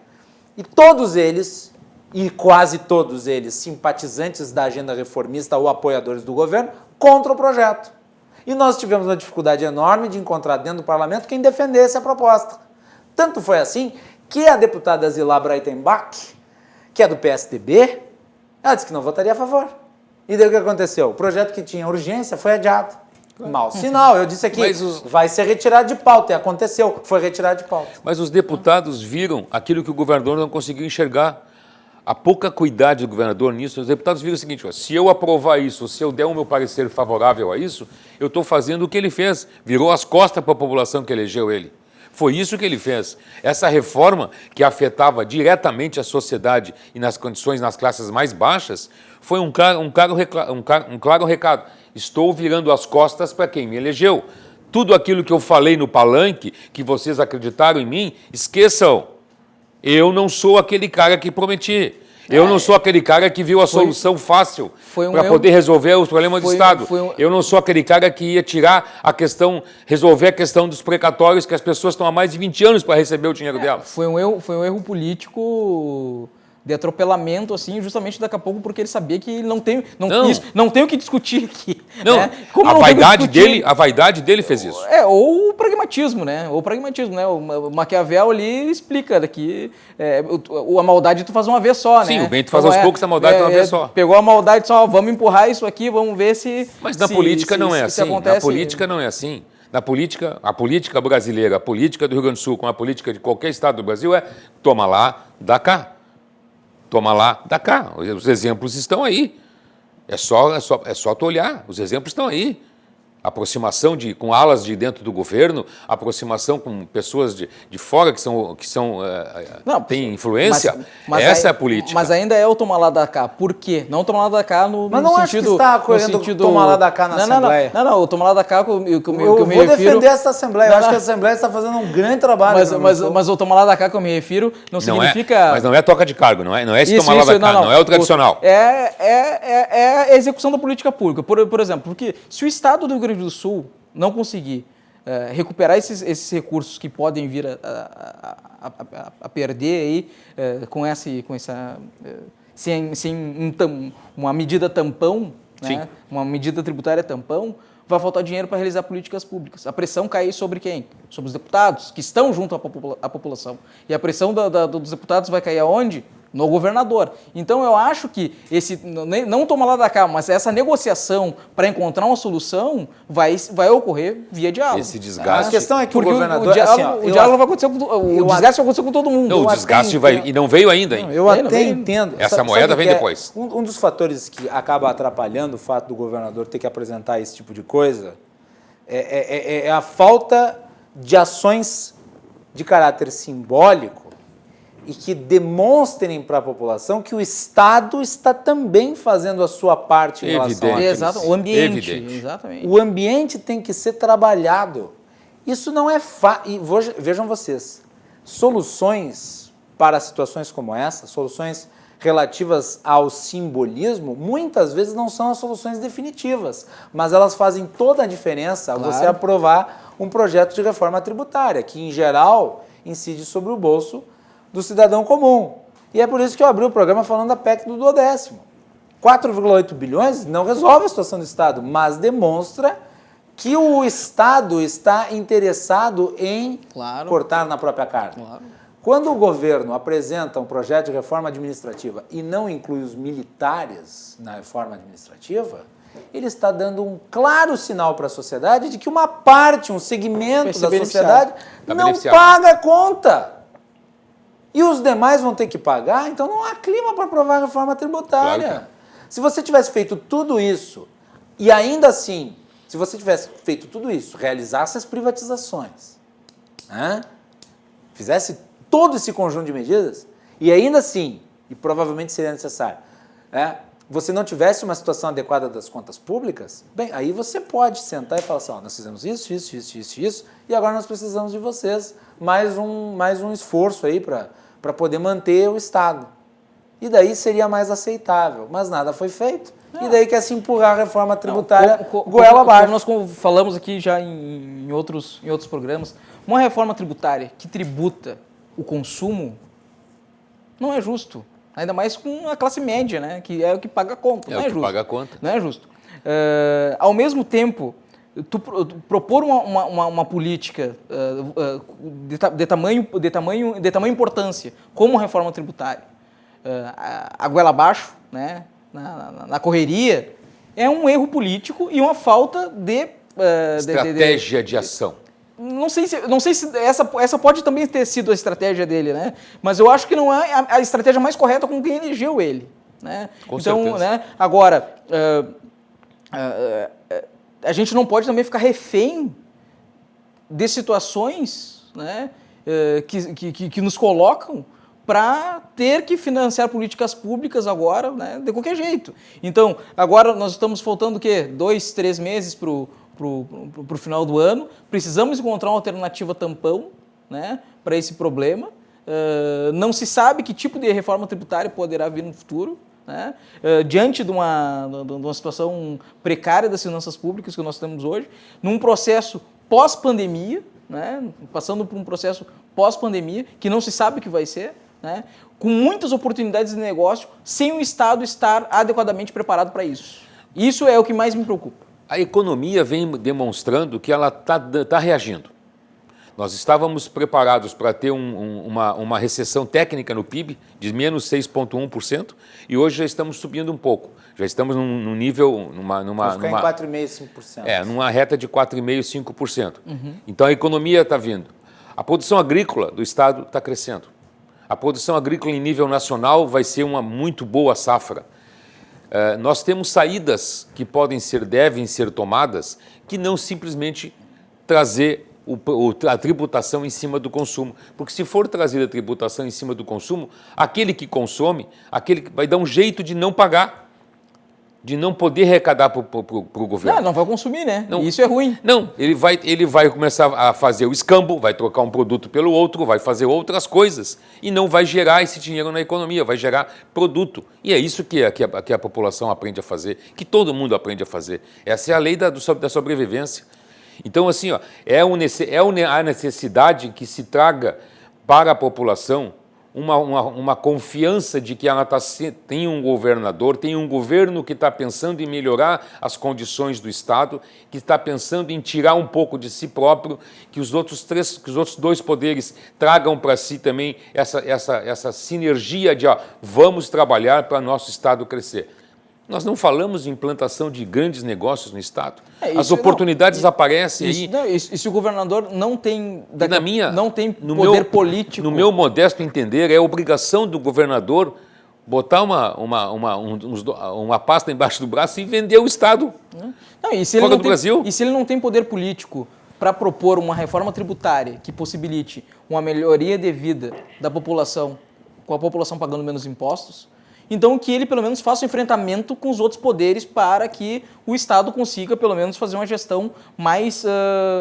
[SPEAKER 2] E todos eles, e quase todos eles, simpatizantes da agenda reformista ou apoiadores do governo, contra o projeto. E nós tivemos uma dificuldade enorme de encontrar dentro do parlamento quem defendesse a proposta. Tanto foi assim que a deputada Zilá Breitenbach, que é do PSDB, ela disse que não votaria a favor. E daí o que aconteceu? O projeto que tinha urgência foi adiado. Mau sinal, eu disse aqui, vai ser retirado de pauta, e aconteceu, foi retirado de pauta.
[SPEAKER 3] Mas os deputados viram aquilo que o governador não conseguiu enxergar. A pouca cuidade do governador nisso, os deputados viram o seguinte, ó, se eu aprovar isso, se eu der o meu parecer favorável a isso, eu estou fazendo o que ele fez, virou as costas para a população que elegeu ele. Foi isso que ele fez. Essa reforma que afetava diretamente a sociedade e nas condições, nas classes mais baixas, foi um claro recado. Estou virando as costas para quem me elegeu. Tudo aquilo que eu falei no palanque, que vocês acreditaram em mim, esqueçam. Eu não sou aquele cara que prometi. Eu não sou aquele cara que viu a solução fácil para poder resolver os problemas do Estado. Eu não sou aquele cara que ia tirar a questão, resolver a questão dos precatórios que as pessoas estão há mais de 20 anos para receber o dinheiro delas.
[SPEAKER 4] Foi um erro político de atropelamento, assim, justamente daqui a pouco, porque ele sabia que não tem o que discutir aqui.
[SPEAKER 3] Não,
[SPEAKER 4] né?
[SPEAKER 3] A vaidade dele fez isso.
[SPEAKER 4] Ou o pragmatismo, né? O Maquiavel ali explica que a maldade tu faz uma vez só, né?
[SPEAKER 3] Sim, o bem tu faz aos poucos, a maldade uma vez só.
[SPEAKER 4] Pegou a maldade só, vamos empurrar isso aqui, vamos ver se...
[SPEAKER 3] Mas na política não é assim. Na política não é assim. Na política, a política brasileira, a política do Rio Grande do Sul, com a política de qualquer estado do Brasil é toma lá, dá cá. Toma lá, dá cá. Os exemplos estão aí. É só tu olhar. Os exemplos estão aí. Aproximação com alas de dentro do governo, aproximação com pessoas de fora têm influência. Essa é a política.
[SPEAKER 4] Mas ainda é o tomar lá da cá. Por quê? Não tomar lá da cá no
[SPEAKER 2] mas não
[SPEAKER 4] sentido...
[SPEAKER 2] Mas não acho que está correndo tomar lá da cá na Assembleia.
[SPEAKER 4] Não, o tomar lá da cá que eu me refiro...
[SPEAKER 2] Eu vou defender essa Assembleia. Eu acho que a Assembleia está fazendo um grande trabalho.
[SPEAKER 4] Mas o tomar lá da cá que eu me refiro não significa...
[SPEAKER 3] Mas não é troca de cargo, não é esse tomar lá da cá, não é o tradicional.
[SPEAKER 4] É a execução da política pública. Por exemplo, porque se o Estado do Rio Grande do Sul não conseguir recuperar esses recursos que podem vir a perder aí sem uma medida tampão, né? Uma medida tributária tampão, vai faltar dinheiro para realizar políticas públicas. A pressão cai sobre quem? Sobre os deputados, que estão junto à população. E a pressão dos deputados vai cair aonde? No governador. Então, eu acho que não toma lá da cá, mas essa negociação para encontrar uma solução vai ocorrer via diálogo.
[SPEAKER 3] Esse desgaste...
[SPEAKER 2] A questão é que
[SPEAKER 4] porque
[SPEAKER 2] o governador...
[SPEAKER 4] O diálogo vai acontecer o desgaste vai acontecer com todo mundo.
[SPEAKER 3] Não, o desgaste vai... E não veio ainda, hein?
[SPEAKER 2] Eu até entendo.
[SPEAKER 3] Essa moeda vem depois.
[SPEAKER 2] Um dos fatores que acaba atrapalhando o fato do governador ter que apresentar esse tipo de coisa é a falta de ações de caráter simbólico e que demonstrem para a população que o Estado está também fazendo a sua parte em relação a isso.
[SPEAKER 4] Exato, o ambiente. Exatamente.
[SPEAKER 2] O ambiente tem que ser trabalhado. Isso não é fácil. Vejam vocês, soluções para situações como essa, soluções relativas ao simbolismo, muitas vezes não são as soluções definitivas, mas elas fazem toda a diferença ao você aprovar um projeto de reforma tributária, que, em geral, incide sobre o bolso do cidadão comum. E é por isso que eu abri o programa falando da PEC do 12º. 4,8 bilhões não resolve a situação do Estado, mas demonstra que o Estado está interessado em cortar na própria carne.
[SPEAKER 4] Claro.
[SPEAKER 2] Quando o governo apresenta um projeto de reforma administrativa e não inclui os militares na reforma administrativa, ele está dando um claro sinal para a sociedade de que uma parte, um segmento da sociedade não paga a conta. E os demais vão ter que pagar, então não há clima para aprovar a reforma tributária.
[SPEAKER 3] Claro.
[SPEAKER 2] Se você tivesse feito tudo isso, e ainda assim, se você tivesse feito tudo isso, realizasse as privatizações, né? Fizesse todo esse conjunto de medidas, e ainda assim, e provavelmente seria necessário, você não tivesse uma situação adequada das contas públicas, bem, aí você pode sentar e falar assim, nós fizemos isso, e agora nós precisamos de vocês, mais um esforço aí para poder manter o Estado. E daí seria mais aceitável, mas nada foi feito. E daí quer se empurrar a reforma tributária goela abaixo.
[SPEAKER 4] Como nós falamos aqui já em outros programas, uma reforma tributária que tributa o consumo não é justo. Ainda mais com a classe média, né? Que é o que paga a conta. Não é justo.
[SPEAKER 3] Paga a conta.
[SPEAKER 4] Não é justo. Ao mesmo tempo, tu propor uma política de tamanho importância, como a reforma tributária, a goela abaixo, né? Na correria, é um erro político e uma falta de
[SPEAKER 3] estratégia de ação.
[SPEAKER 4] Não sei se essa pode também ter sido a estratégia dele, né? Mas eu acho que não é a estratégia mais correta com quem elegeu ele, né?
[SPEAKER 3] Com certeza.
[SPEAKER 4] Né? Agora, a gente não pode também ficar refém de situações, né, que nos colocam para ter que financiar políticas públicas agora, né, de qualquer jeito. Então, agora nós estamos faltando o quê? 2, 3 meses para o final do ano. Precisamos encontrar uma alternativa tampão, né, para esse problema. Não se sabe que tipo de reforma tributária poderá vir no futuro, né? Diante de uma situação precária das finanças públicas que nós temos hoje, num processo pós-pandemia, né, passando por um processo pós-pandemia, que não se sabe o que vai ser, né, com muitas oportunidades de negócio, sem o Estado estar adequadamente preparado para isso. Isso é o que mais me preocupa.
[SPEAKER 3] A economia vem demonstrando que ela está reagindo. Nós estávamos preparados para ter uma recessão técnica no PIB de menos 6,1% e hoje já estamos subindo um pouco. Já estamos num nível...
[SPEAKER 2] Vamos ficar em 4,5%, 5%.
[SPEAKER 3] Numa reta de 4,5%, 5%. Então a economia está vindo. A produção agrícola do Estado está crescendo. A produção agrícola em nível nacional vai ser uma muito boa safra. Nós temos saídas que devem ser tomadas, que não simplesmente trazer a tributação em cima do consumo. Porque se for trazida a tributação em cima do consumo, aquele que consome, aquele que vai dar um jeito de não pagar, de não poder arrecadar para o governo.
[SPEAKER 4] Não vai consumir, né? Não, isso é ruim.
[SPEAKER 3] Não, ele vai começar a fazer o escambo, vai trocar um produto pelo outro, vai fazer outras coisas e não vai gerar esse dinheiro na economia, vai gerar produto. E é isso que a população aprende a fazer, que todo mundo aprende a fazer. Essa é a lei da sobrevivência. Então, assim, a necessidade que se traga para a população uma confiança de que ela tem um governador, tem um governo que está pensando em melhorar as condições do Estado, que está pensando em tirar um pouco de si próprio, que os outros 2 poderes tragam para si também essa sinergia de vamos trabalhar para nosso Estado crescer. Nós não falamos em implantação de grandes negócios no Estado. As oportunidades aparecem aí.
[SPEAKER 4] E se o governador não tem poder político...
[SPEAKER 3] No meu modesto entender, é obrigação do governador botar uma pasta embaixo do braço e vender o Estado fora do Brasil.
[SPEAKER 4] E se ele não tem poder político para propor uma reforma tributária que possibilite uma melhoria de vida da população, com a população pagando menos impostos, então que ele pelo menos faça um enfrentamento com os outros poderes para que o Estado consiga pelo menos fazer uma gestão mais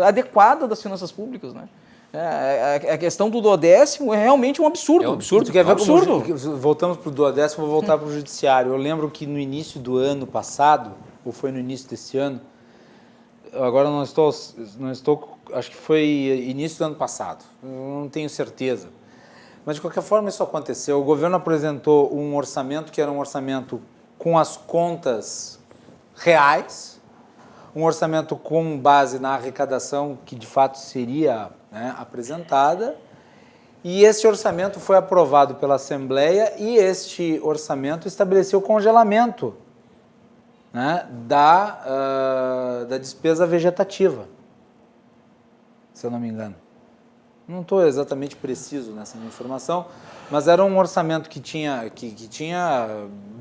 [SPEAKER 4] adequada das finanças públicas, né? A questão do duodécimo é realmente um absurdo.
[SPEAKER 3] É um absurdo.
[SPEAKER 2] Quer ver voltamos para o duodécimo, vou voltar para o judiciário. Eu lembro que no início do ano passado, ou foi no início desse ano, agora não estou, acho que foi início do ano passado, não tenho certeza. Mas, de qualquer forma, isso aconteceu. O governo apresentou um orçamento que era um orçamento com as contas reais, um orçamento com base na arrecadação que de fato seria, né, apresentada, e esse orçamento foi aprovado pela Assembleia e este orçamento estabeleceu o congelamento, né, da despesa vegetativa, se eu não me engano. Não estou exatamente preciso nessa minha informação, mas era um orçamento que tinha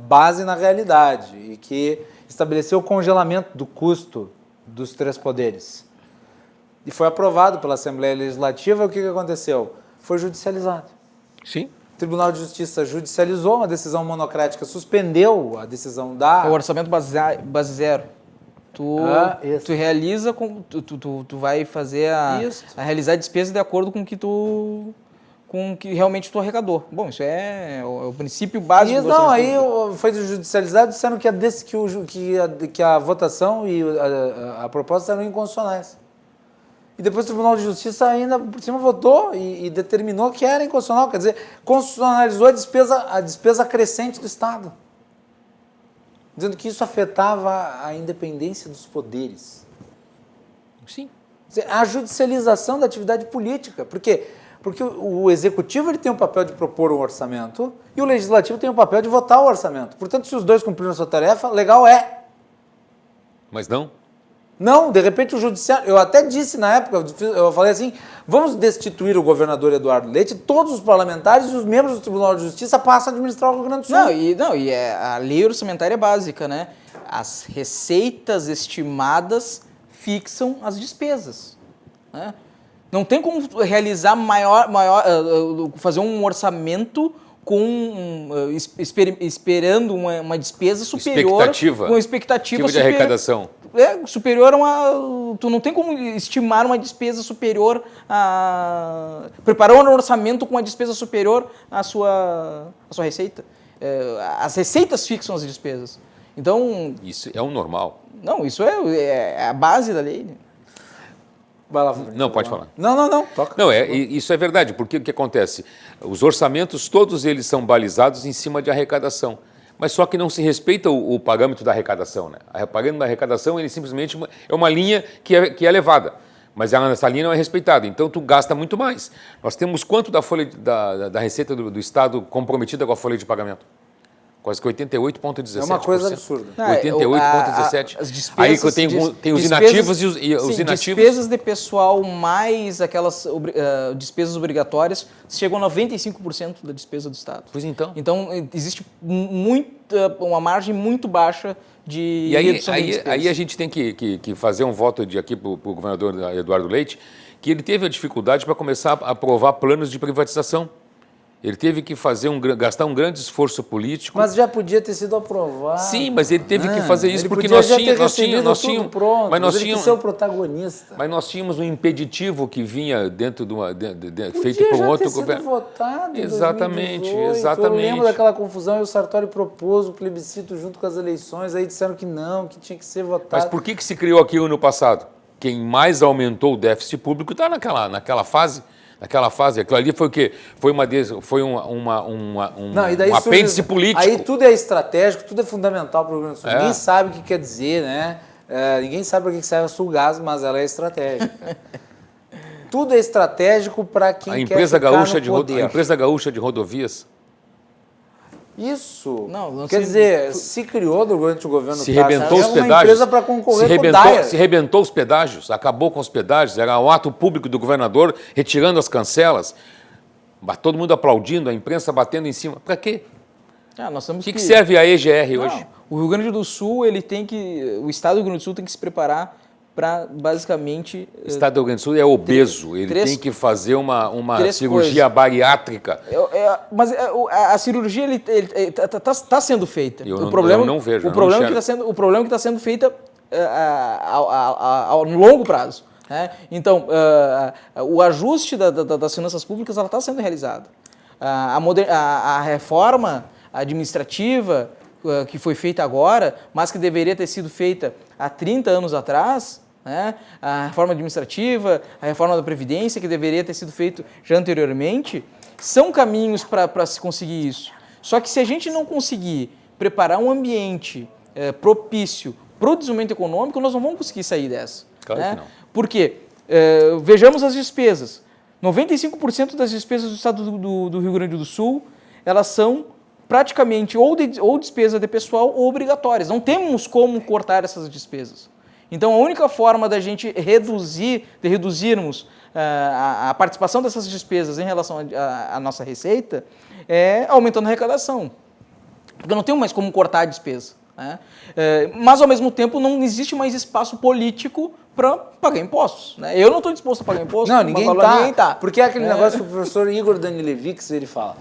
[SPEAKER 2] base na realidade e que estabeleceu o congelamento do custo dos 3 poderes. E foi aprovado pela Assembleia Legislativa. O que aconteceu? Foi judicializado.
[SPEAKER 3] Sim.
[SPEAKER 2] O Tribunal de Justiça judicializou uma decisão monocrática, suspendeu a decisão da...
[SPEAKER 4] É o orçamento base zero. Tu realiza, tu vai fazer a realizar a despesa de acordo com o que realmente tu arrecadou. Bom, isso é o princípio básico do
[SPEAKER 2] orçamento. Não, aí foi judicializado, disseram que a votação e a proposta eram inconstitucionais. E depois o Tribunal de Justiça ainda por cima votou e determinou que era inconstitucional, quer dizer, constitucionalizou a despesa crescente do Estado, dizendo que isso afetava a independência dos poderes.
[SPEAKER 3] Sim.
[SPEAKER 2] A judicialização da atividade política. Por quê? Porque o Executivo ele tem o papel de propor um orçamento e o Legislativo tem o papel de votar o orçamento. Portanto, se os dois cumpriram a sua tarefa, legal é.
[SPEAKER 3] Mas não?
[SPEAKER 2] Não, de repente o Judiciário... Eu até disse na época, eu falei assim, vamos destituir o governador Eduardo Leite, todos os parlamentares e os membros do Tribunal de Justiça passam a administrar o Rio Grande do Sul.
[SPEAKER 4] A lei orçamentária é básica, né? As receitas estimadas fixam as despesas, né? Não tem como realizar fazer um orçamento esperando uma despesa superior, com expectativa
[SPEAKER 3] de arrecadação.
[SPEAKER 4] Superior a uma... Tu não tem como estimar uma despesa superior a... Preparar um orçamento com uma despesa superior à sua receita. As receitas fixam as despesas. Então...
[SPEAKER 3] Isso é o normal.
[SPEAKER 4] Não, isso é a base da lei.
[SPEAKER 2] Vai lá,
[SPEAKER 3] não, pode falar.
[SPEAKER 2] Não. Toca.
[SPEAKER 3] Não, isso é verdade, porque o que acontece? Os orçamentos, todos eles são balizados em cima de arrecadação. Mas só que não se respeita o parâmetro da arrecadação, né? O parâmetro da arrecadação, ele simplesmente é uma linha que é elevada, mas essa linha não é respeitada, então tu gasta muito mais. Nós temos quanto da folha da receita do Estado comprometida com a folha de pagamento? Quase que 88,17%.
[SPEAKER 2] É uma coisa absurda.
[SPEAKER 3] 88,17%. Aí tem os inativos e os inativos.
[SPEAKER 4] Despesas de pessoal mais aquelas despesas obrigatórias chegam a 95% da despesa do Estado.
[SPEAKER 3] Pois então.
[SPEAKER 4] Então, existe uma margem muito baixa de redução de despesas.
[SPEAKER 3] Aí a gente tem que fazer um voto aqui para o governador Eduardo Leite, que ele teve a dificuldade para começar a aprovar planos de privatização. Ele teve que gastar um grande esforço político.
[SPEAKER 2] Mas já podia ter sido aprovado.
[SPEAKER 3] Sim, mas ele teve que fazer isso porque
[SPEAKER 2] nós
[SPEAKER 3] tínhamos
[SPEAKER 2] ser o protagonista.
[SPEAKER 3] Mas nós tínhamos um impeditivo que vinha dentro de feito por um outro governo.
[SPEAKER 2] Votado
[SPEAKER 3] Exatamente.
[SPEAKER 2] Eu lembro daquela confusão e o Sartori propôs o plebiscito junto com as eleições, aí disseram que não, que tinha que ser votado.
[SPEAKER 3] Mas por que se criou aquilo no passado? Quem mais aumentou o déficit público está naquela fase. Naquela fase, aquilo ali foi o quê? Foi um apêndice político.
[SPEAKER 2] Aí tudo é estratégico, tudo é fundamental para o Rio Grande do Sul. Ninguém sabe o que quer dizer, né? Ninguém sabe para que serve a Sulgás, mas ela é estratégica. Tudo é estratégico para quem quer ficar no poder.
[SPEAKER 3] A empresa gaúcha de rodovias.
[SPEAKER 2] Isso. Quer dizer, se criou durante o governo
[SPEAKER 3] se rebentou os pedágios.
[SPEAKER 2] Uma empresa para concorrer com o DAIA.
[SPEAKER 3] Se rebentou os pedágios, acabou com os pedágios, era um ato público do governador retirando as cancelas, todo mundo aplaudindo, a imprensa batendo em cima. Para quê? O que serve a EGR hoje?
[SPEAKER 4] O Rio Grande do Sul, o Estado do Rio Grande do Sul tem que se preparar para, basicamente...
[SPEAKER 3] O Estado do Rio Grande do Sul é obeso, ele tem que fazer uma cirurgia bariátrica.
[SPEAKER 4] Mas a cirurgia está sendo feita.
[SPEAKER 3] Eu não vejo.
[SPEAKER 4] O problema é que está sendo feita a longo prazo. Né? Então, o ajuste das finanças públicas está sendo realizado. A reforma administrativa que foi feita agora, mas que deveria ter sido feita há 30 anos atrás, né? A reforma administrativa, a reforma da Previdência, que deveria ter sido feito já anteriormente, são caminhos para se conseguir isso. Só que se a gente não conseguir preparar um ambiente propício para o desenvolvimento econômico, nós não vamos conseguir sair dessa.
[SPEAKER 3] Claro que não.
[SPEAKER 4] Por quê? Vejamos as despesas. 95% das despesas do estado do Rio Grande do Sul, elas são praticamente ou despesa de pessoal ou obrigatórias. Não temos como cortar essas despesas. Então, a única forma da gente reduzirmos a participação dessas despesas em relação à nossa receita é aumentando a arrecadação. Porque não tem mais como cortar a despesa. Né? Mas, ao mesmo tempo, não existe mais espaço político para pagar impostos. Né? Eu não estou disposto a pagar impostos.
[SPEAKER 2] Não, ninguém tá. Porque é aquele negócio que o professor Igor Danilevics, ele fala,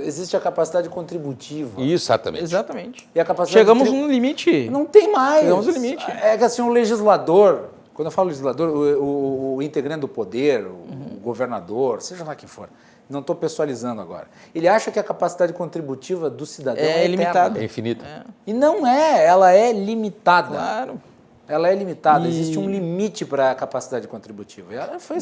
[SPEAKER 2] existe a capacidade contributiva.
[SPEAKER 3] Exatamente.
[SPEAKER 4] Exatamente.
[SPEAKER 2] E a capacidade
[SPEAKER 4] Chegamos no limite.
[SPEAKER 2] Não tem mais.
[SPEAKER 4] Chegamos no limite.
[SPEAKER 2] É que assim, um legislador, quando eu falo legislador, o integrante do poder, o governador, seja lá quem for, não estou pessoalizando agora, ele acha que a capacidade contributiva do cidadão é
[SPEAKER 4] limitada.
[SPEAKER 3] É infinita.
[SPEAKER 2] E não é, ela é limitada.
[SPEAKER 4] Claro.
[SPEAKER 2] Ela é limitada, existe um limite para a capacidade contributiva. E ela foi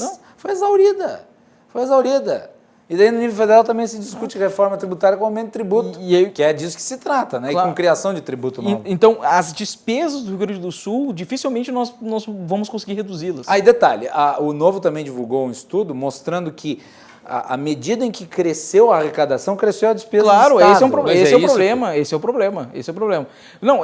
[SPEAKER 2] exaurida. Foi exaurida. E daí no nível federal também se discute reforma tributária com aumento de tributo, que é disso que se trata, né?
[SPEAKER 4] Claro.
[SPEAKER 2] E com criação de tributo novo.
[SPEAKER 4] Então, as despesas do Rio Grande do Sul, dificilmente nós vamos conseguir reduzi-las.
[SPEAKER 2] Aí, detalhe, o Novo também divulgou um estudo mostrando que à medida em que cresceu a arrecadação, cresceu a despesa do Estado.
[SPEAKER 4] Claro, esse é o problema. Não,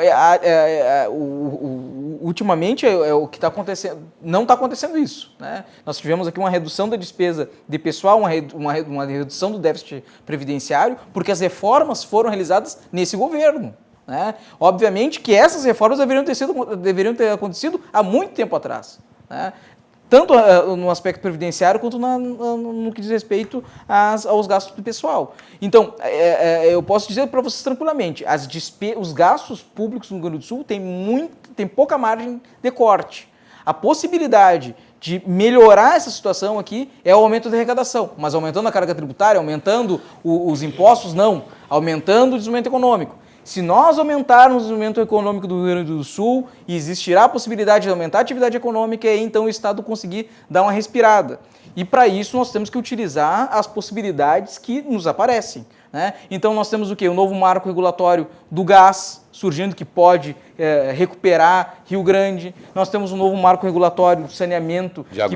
[SPEAKER 4] ultimamente o que está acontecendo, não está acontecendo isso. Né? Nós tivemos aqui uma redução da despesa de pessoal, uma redução do déficit previdenciário, porque as reformas foram realizadas nesse governo. Né? Obviamente que essas reformas deveriam ter acontecido há muito tempo atrás. Né? Tanto no aspecto previdenciário quanto no que diz respeito aos gastos do pessoal. Então, eu posso dizer para vocês tranquilamente, os gastos públicos no Rio Grande do Sul têm pouca margem de corte. A possibilidade de melhorar essa situação aqui é o aumento da arrecadação, mas aumentando a carga tributária, aumentando os impostos, não, aumentando o desenvolvimento econômico. Se nós aumentarmos o desenvolvimento econômico do Rio Grande do Sul, existirá a possibilidade de aumentar a atividade econômica e então o Estado conseguir dar uma respirada. E para isso nós temos que utilizar as possibilidades que nos aparecem. Né? Então nós temos o quê? O novo marco regulatório do gás surgindo que pode recuperar Rio Grande. Nós temos um novo marco regulatório do saneamento de água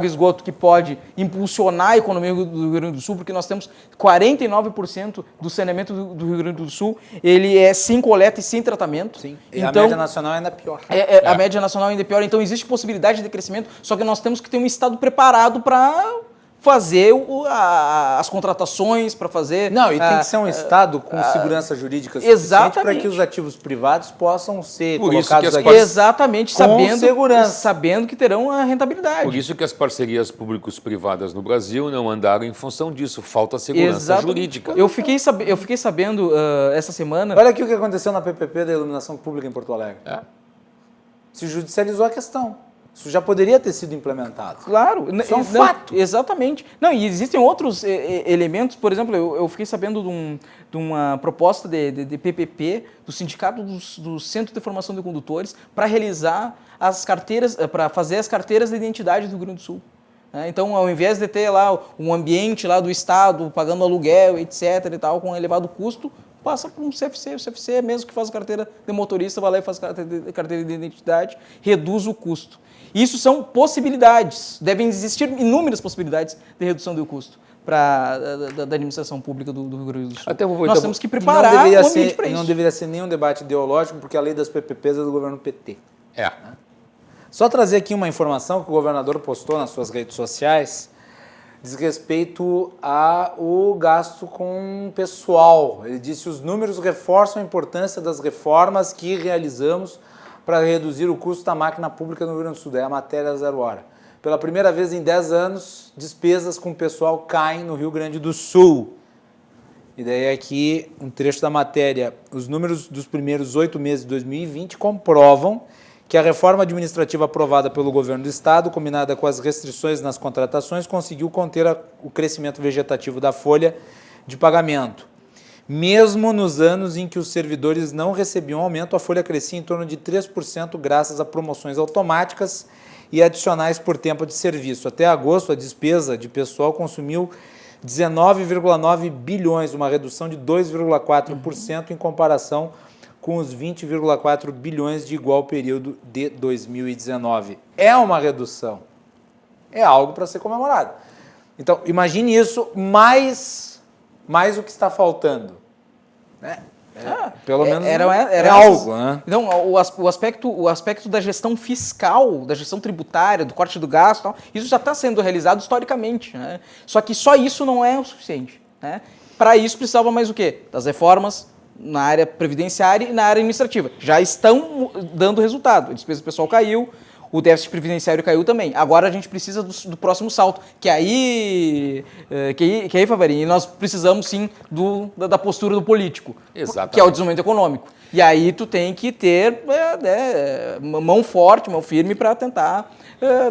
[SPEAKER 4] e esgoto que pode impulsionar a economia do Rio Grande do Sul, porque nós temos 49% do saneamento do Rio Grande do Sul, ele é sem coleta e sem tratamento.
[SPEAKER 2] Sim.
[SPEAKER 4] Então,
[SPEAKER 2] a média nacional ainda é pior.
[SPEAKER 4] A média nacional ainda é pior, então existe possibilidade de crescimento, só que nós temos que ter um Estado preparado para fazer as contratações, para fazer...
[SPEAKER 2] Não, e tem que ser um Estado com segurança jurídica suficiente para que os ativos privados possam ser colocados aqui
[SPEAKER 4] exatamente,
[SPEAKER 2] com segurança.
[SPEAKER 4] Sabendo que terão a rentabilidade.
[SPEAKER 3] Por isso que as parcerias públicos-privadas no Brasil não andaram em função disso, falta segurança jurídica.
[SPEAKER 4] Eu fiquei sabendo essa semana...
[SPEAKER 2] Olha aqui o que aconteceu na PPP da iluminação pública em Porto Alegre. Se judicializou a questão. Isso já poderia ter sido implementado.
[SPEAKER 4] Claro.
[SPEAKER 2] Isso é um fato.
[SPEAKER 4] Exatamente. Não, e existem outros elementos, por exemplo, eu fiquei sabendo de uma proposta de PPP, do Sindicato do Centro de Formação de Condutores, para realizar as carteiras, para fazer as carteiras de identidade do Rio Grande do Sul. Então, ao invés de ter lá um ambiente lá do Estado, pagando aluguel, etc. e tal, com um elevado custo, passa por um CFC. O CFC, mesmo que faz a carteira de motorista, vai lá e faz a carteira de identidade, reduz o custo. Isso são possibilidades, devem existir inúmeras possibilidades de redução do custo da administração pública do Rio Grande do Sul. Nós temos que preparar o ambiente para isso.
[SPEAKER 2] Não deveria ser nenhum debate ideológico, porque a lei das PPPs é do governo PT.
[SPEAKER 3] É.
[SPEAKER 2] Só trazer aqui uma informação que o governador postou nas suas redes sociais, diz respeito ao gasto com pessoal. Ele disse: os números reforçam a importância das reformas que realizamos para reduzir o custo da máquina pública no Rio Grande do Sul. Daí a matéria 0 hora. Pela primeira vez em 10 anos, despesas com pessoal caem no Rio Grande do Sul. E daí aqui um trecho da matéria. Os números dos primeiros 8 meses de 2020 comprovam que a reforma administrativa aprovada pelo governo do Estado, combinada com as restrições nas contratações, conseguiu conter o crescimento vegetativo da folha de pagamento. Mesmo nos anos em que os servidores não recebiam aumento, a folha crescia em torno de 3% graças a promoções automáticas e adicionais por tempo de serviço. Até agosto, a despesa de pessoal consumiu 19,9 bilhões, uma redução de 2,4% em comparação com os 20,4 bilhões de igual período de 2019. É uma redução. É algo para ser comemorado. Então, imagine isso mais o que está faltando. Né? Pelo menos é algo, né?
[SPEAKER 4] Então, o aspecto da gestão fiscal, da gestão tributária, do corte do gasto, tal, isso já está sendo realizado historicamente. Né? Só que só isso não é o suficiente. Né? Para isso precisava mais o quê? Das reformas na área previdenciária e na área administrativa. Já estão dando resultado. A despesa pessoal caiu, o déficit previdenciário caiu também. Agora a gente precisa do próximo salto, que aí, Favarinho, nós precisamos sim da postura do político,
[SPEAKER 3] Exatamente.
[SPEAKER 4] Que é o desenvolvimento econômico. E aí tu tem que ter mão forte, mão firme para tentar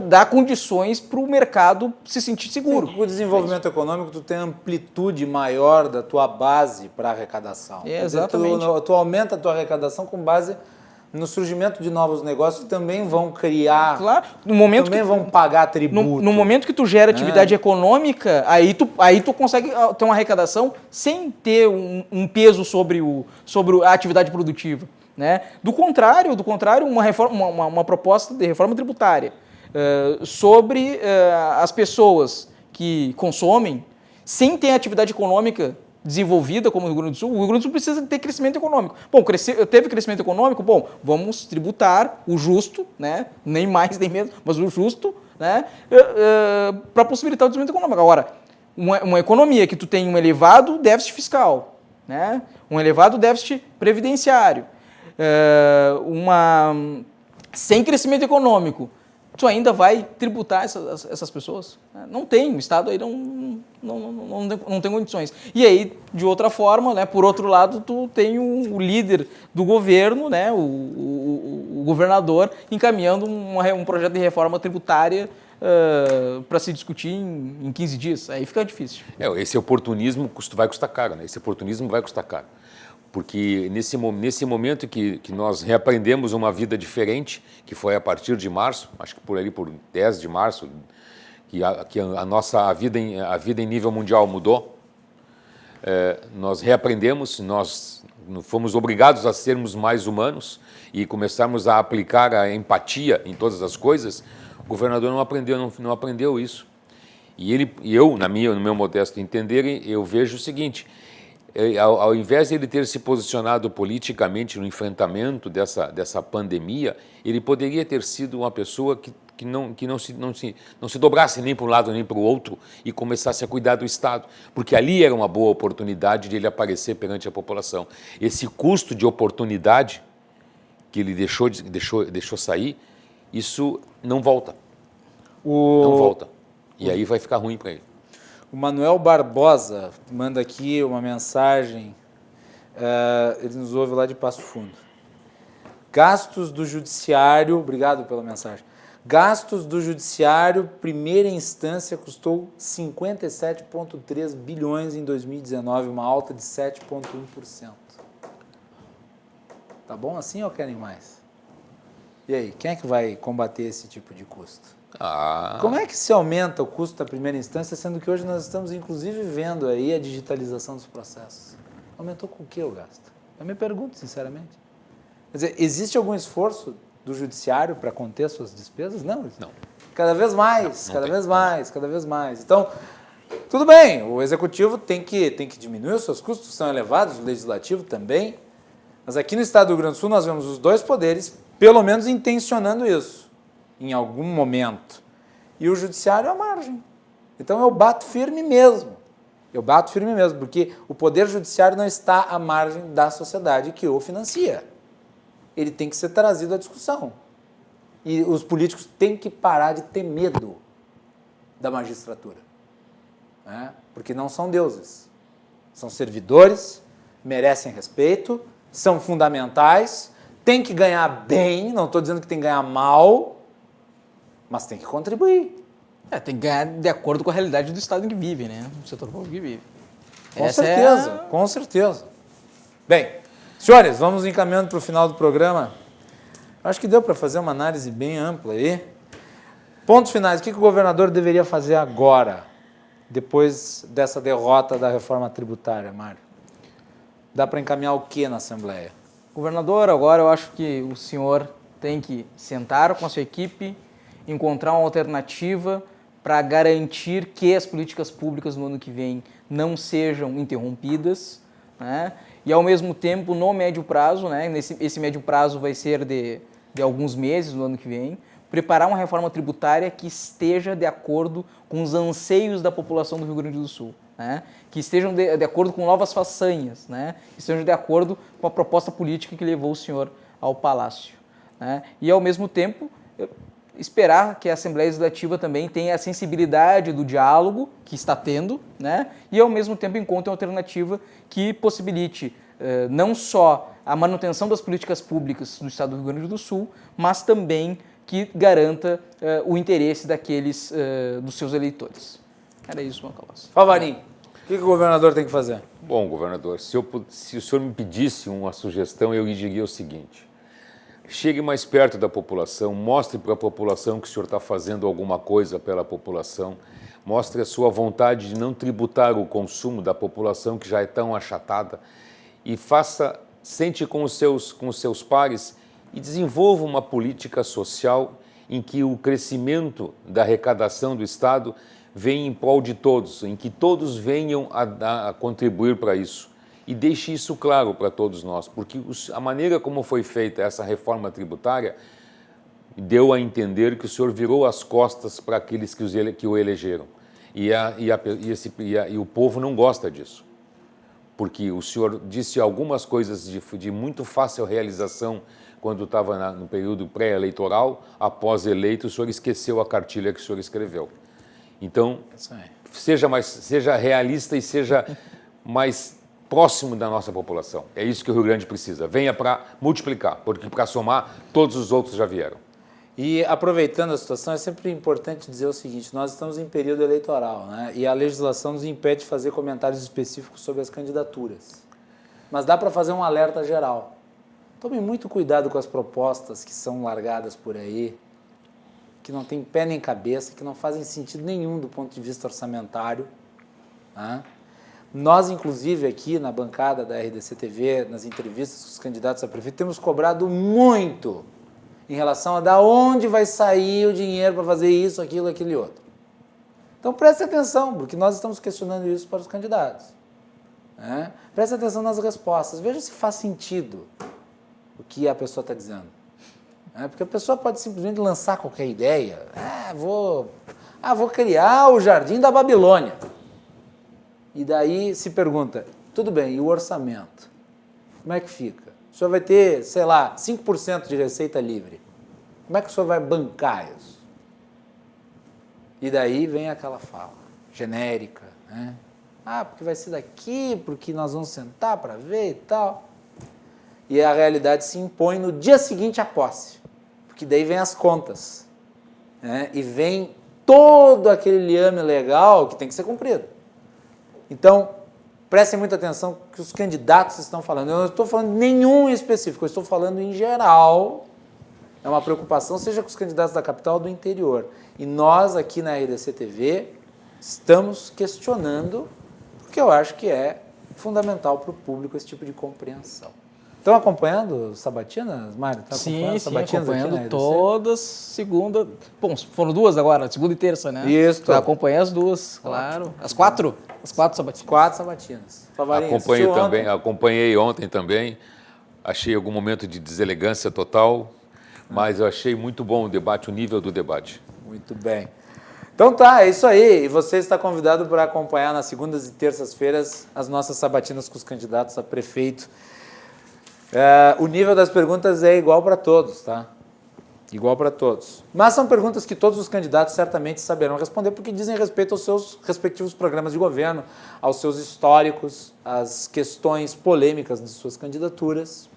[SPEAKER 4] dar condições para o mercado se sentir seguro.
[SPEAKER 2] Com o desenvolvimento econômico, tu tem amplitude maior da tua base para arrecadação.
[SPEAKER 4] Exatamente.
[SPEAKER 2] Tu aumenta a tua arrecadação com base no surgimento de novos negócios que também vão criar,
[SPEAKER 4] claro, no momento
[SPEAKER 2] também vão pagar tributo.
[SPEAKER 4] No momento que tu gera atividade econômica, aí tu consegue ter uma arrecadação sem ter um peso sobre a atividade produtiva. Né? Do contrário, uma proposta de reforma tributária sobre as pessoas que consomem sem ter atividade econômica desenvolvida como o Rio Grande do Sul, o Rio Grande do Sul precisa ter crescimento econômico. Bom, teve crescimento econômico, bom, vamos tributar o justo, né? Nem mais nem menos, mas o justo, né? Para possibilitar o desenvolvimento econômico. Agora, uma economia que tu tem um elevado déficit fiscal, né? Um elevado déficit previdenciário, sem crescimento econômico, tu ainda vai tributar essas pessoas? Não tem, o Estado aí não tem condições. E aí, de outra forma, né, por outro lado, tu tem o líder do governo, né, o governador, encaminhando um projeto de reforma tributária para se discutir em 15 dias. Aí fica difícil.
[SPEAKER 3] Esse oportunismo vai custar caro, né? Esse oportunismo vai custar caro. Porque nesse momento que nós reaprendemos uma vida diferente, que foi a partir de março, acho que por 10 de março, que a vida em nível mundial mudou, nós reaprendemos, nós fomos obrigados a sermos mais humanos e começarmos a aplicar a empatia em todas as coisas. O governador não aprendeu isso. E eu, no meu modesto entender, eu vejo o seguinte: ao invés de ele ter se posicionado politicamente no enfrentamento dessa pandemia, ele poderia ter sido uma pessoa que não se dobrasse nem para um lado nem para o outro e começasse a cuidar do Estado, porque ali era uma boa oportunidade de ele aparecer perante a população. Esse custo de oportunidade que ele deixou sair, isso não volta. Não volta. E aí vai ficar ruim para ele.
[SPEAKER 2] O Manuel Barbosa manda aqui uma mensagem, ele nos ouve lá de Passo Fundo. Gastos do Judiciário, obrigado pela mensagem. Gastos do Judiciário, primeira instância, custou 57,3 bilhões em 2019, uma alta de 7,1%. Tá bom assim ou querem mais? E aí, quem é que vai combater esse tipo de custo? Como é que se aumenta o custo da primeira instância, sendo que hoje nós estamos, inclusive, vendo aí a digitalização dos processos? Aumentou com o que o gasto? Eu me pergunto, sinceramente. Quer dizer, existe algum esforço do judiciário para conter suas despesas? Não. Cada vez mais, cada vez mais. Então, tudo bem, o executivo tem que diminuir os seus custos, são elevados, o legislativo também, mas aqui no estado do Rio Grande do Sul nós vemos os dois poderes, pelo menos intencionando isso, em algum momento. E o judiciário à margem. Então eu bato firme mesmo. Porque o poder judiciário não está à margem da sociedade que o financia. Ele tem que ser trazido à discussão. E os políticos têm que parar de ter medo da magistratura. Né? Porque não são deuses. São servidores, merecem respeito, são fundamentais, têm que ganhar bem, não estou dizendo que tem que ganhar mal, mas tem que contribuir.
[SPEAKER 4] Tem que ganhar de acordo com a realidade do estado em que vive, né? O setor público que vive.
[SPEAKER 2] Com certeza. Bem, senhores, vamos encaminhando para o final do programa. Acho que deu para fazer uma análise bem ampla aí. Pontos finais. O que o governador deveria fazer agora? depois dessa derrota da reforma tributária, Mário? Dá para encaminhar o que na Assembleia?
[SPEAKER 4] Governador, agora eu acho que o senhor tem que sentar com a sua equipe, encontrar uma alternativa para garantir que as políticas públicas no ano que vem não sejam interrompidas, né? E ao mesmo tempo, no médio prazo, né? Esse médio prazo vai ser de alguns meses no ano que vem, preparar uma reforma tributária que esteja de acordo com os anseios da população do Rio Grande do Sul, né? Que estejam de acordo com novas façanhas, né? Que estejam de acordo com a proposta política que levou o senhor ao Palácio, né? E, ao mesmo tempo, esperar que a Assembleia Legislativa também tenha a sensibilidade do diálogo que está tendo, né? E, ao mesmo tempo, encontre uma alternativa que possibilite não só a manutenção das políticas públicas do Estado do Rio Grande do Sul, mas também que garanta o interesse daqueles, dos seus eleitores. Era isso, Macalossi.
[SPEAKER 2] Favarim, o que o governador tem que fazer?
[SPEAKER 3] Bom, governador, se o senhor me pedisse uma sugestão, eu lhe diria o seguinte: chegue mais perto da população, mostre para a população que o senhor está fazendo alguma coisa pela população, mostre a sua vontade de não tributar o consumo da população que já é tão achatada e sente com os seus pares e desenvolva uma política social em que o crescimento da arrecadação do Estado venha em prol de todos, em que todos venham a contribuir para isso. E deixe isso claro para todos nós, porque a maneira como foi feita essa reforma tributária deu a entender que o senhor virou as costas para aqueles que o elegeram. E o povo não gosta disso, porque o senhor disse algumas coisas de muito fácil realização quando estava no período pré-eleitoral. Após eleito, o senhor esqueceu a cartilha que o senhor escreveu. Então, seja realista e seja mais próximo da nossa população. É isso que o Rio Grande precisa. Venha para multiplicar, porque para somar, todos os outros já vieram.
[SPEAKER 2] E aproveitando a situação, é sempre importante dizer o seguinte: nós estamos em período eleitoral, né? E a legislação nos impede de fazer comentários específicos sobre as candidaturas. Mas dá para fazer um alerta geral. Tome muito cuidado com as propostas que são largadas por aí, que não tem pé nem cabeça, que não fazem sentido nenhum do ponto de vista orçamentário, né? Nós, inclusive, aqui na bancada da RDC-TV, nas entrevistas com os candidatos a prefeito, temos cobrado muito em relação a de onde vai sair o dinheiro para fazer isso, aquilo, aquele outro. Então, preste atenção, porque nós estamos questionando isso para os candidatos, né? Preste atenção nas respostas, veja se faz sentido o que a pessoa está dizendo. Porque a pessoa pode simplesmente lançar qualquer ideia. Vou criar o Jardim da Babilônia. E daí se pergunta, tudo bem, e o orçamento? Como é que fica? O senhor vai ter, sei lá, 5% de receita livre. Como é que o senhor vai bancar isso? E daí vem aquela fala genérica, né? Porque vai ser daqui, porque nós vamos sentar para ver e tal. E a realidade se impõe no dia seguinte à posse, porque daí vem as contas, né? E vem todo aquele liame legal que tem que ser cumprido. Então, prestem muita atenção que os candidatos estão falando. Eu não estou falando nenhum específico, eu estou falando em geral. É uma preocupação, seja com os candidatos da capital ou do interior. E nós, aqui na RDC-TV, estamos questionando, porque eu acho que é fundamental para o público esse tipo de compreensão. Estão acompanhando Sabatinas, Mário?
[SPEAKER 4] Sim, acompanhando todas, segunda... Bom, foram duas agora, segunda e terça, né?
[SPEAKER 2] Isso.
[SPEAKER 4] Eu acompanhei as duas, claro. As quatro sabatinas.
[SPEAKER 2] 4 sabatinas.
[SPEAKER 3] Acompanhei ontem também. Achei algum momento de deselegância total, mas eu achei muito bom o debate, o nível do debate.
[SPEAKER 2] Muito bem. Então tá, é isso aí. E você está convidado para acompanhar nas segundas e terças-feiras as nossas sabatinas com os candidatos a prefeito. O nível das perguntas é igual para todos, tá? Igual para todos. Mas são perguntas que todos os candidatos certamente saberão responder, porque dizem respeito aos seus respectivos programas de governo, aos seus históricos, às questões polêmicas de suas candidaturas.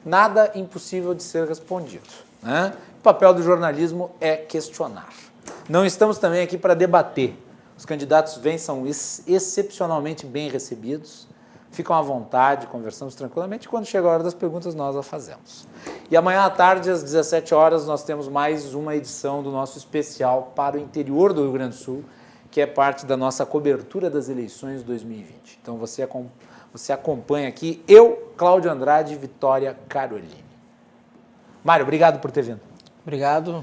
[SPEAKER 2] Nada impossível de ser respondido, né? O papel do jornalismo é questionar. Não estamos também aqui para debater. Os candidatos vêm, são excepcionalmente bem recebidos, ficam à vontade, conversamos tranquilamente. Quando chega a hora das perguntas, nós a fazemos. E amanhã à tarde, às 17 horas, nós temos mais uma edição do nosso especial para o interior do Rio Grande do Sul, que é parte da nossa cobertura das eleições 2020. Então você acompanha aqui eu, Cláudio Andrade e Vitória Caroline. Mário, obrigado por ter vindo.
[SPEAKER 4] Obrigado.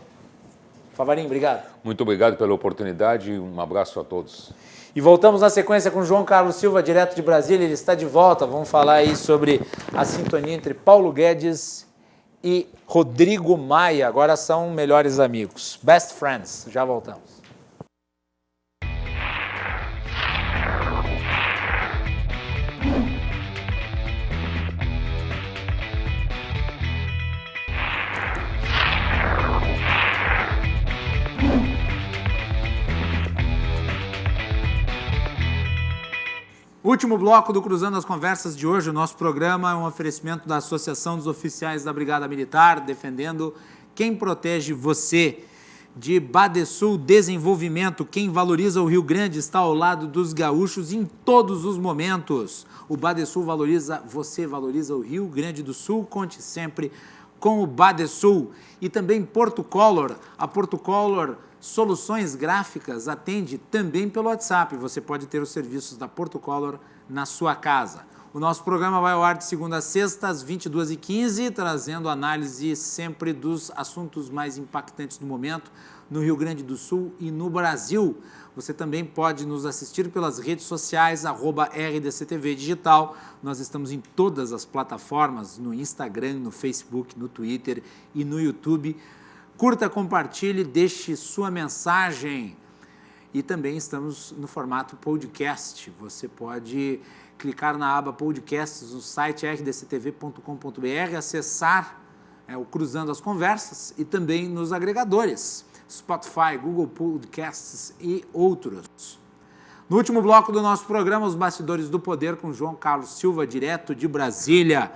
[SPEAKER 2] Favarinho, obrigado.
[SPEAKER 3] Muito obrigado pela oportunidade e um abraço a todos.
[SPEAKER 2] E voltamos na sequência com João Carlos Silva, direto de Brasília. Ele está de volta. Vamos falar aí sobre a sintonia entre Paulo Guedes e Rodrigo Maia. Agora são melhores amigos. Best friends. Já voltamos. Último bloco do Cruzando as Conversas de hoje. O nosso programa é um oferecimento da Associação dos Oficiais da Brigada Militar, defendendo quem protege você. De Badesul Desenvolvimento, quem valoriza o Rio Grande está ao lado dos gaúchos em todos os momentos. O Badesul valoriza, você valoriza o Rio Grande do Sul. Conte sempre com o Badesul. E também Porto Color. A Porto Color Soluções Gráficas atende também pelo WhatsApp. Você pode ter os serviços da Porto Color na sua casa. O nosso programa vai ao ar de segunda a sexta, às 22h15, trazendo análise sempre dos assuntos mais impactantes do momento no Rio Grande do Sul e no Brasil. Você também pode nos assistir pelas redes sociais, @RDCTV Digital. Nós estamos em todas as plataformas, no Instagram, no Facebook, no Twitter e no YouTube. Curta, compartilhe, deixe sua mensagem. E também estamos no formato podcast. Você pode clicar na aba podcasts no site rdctv.com.br, acessar o Cruzando as Conversas e também nos agregadores Spotify, Google Podcasts e outros. No último bloco do nosso programa, os bastidores do poder com João Carlos Silva, direto de Brasília.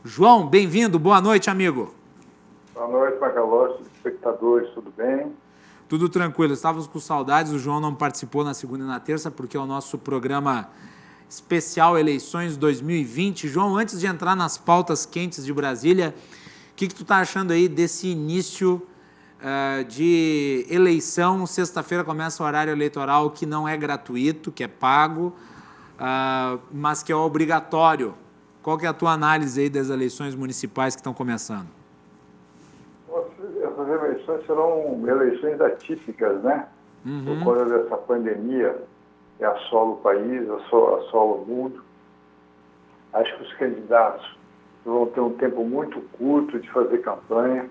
[SPEAKER 2] João, bem-vindo, boa noite, amigo.
[SPEAKER 5] Boa noite, Macalossi, espectadores, tudo bem?
[SPEAKER 2] Tudo tranquilo, estávamos com saudades, o João não participou na segunda e na terça, porque é o nosso programa especial Eleições 2020. João, antes de entrar nas pautas quentes de Brasília, o que tu está achando aí desse início de eleição? Sexta-feira começa o horário eleitoral que não é gratuito, que é pago, mas que é obrigatório. Qual que é a tua análise aí das eleições municipais que estão começando?
[SPEAKER 5] Essas eleições serão eleições atípicas, né? Por conta dessa pandemia que assola o país, assola o mundo. Acho que os candidatos vão ter um tempo muito curto de fazer campanha.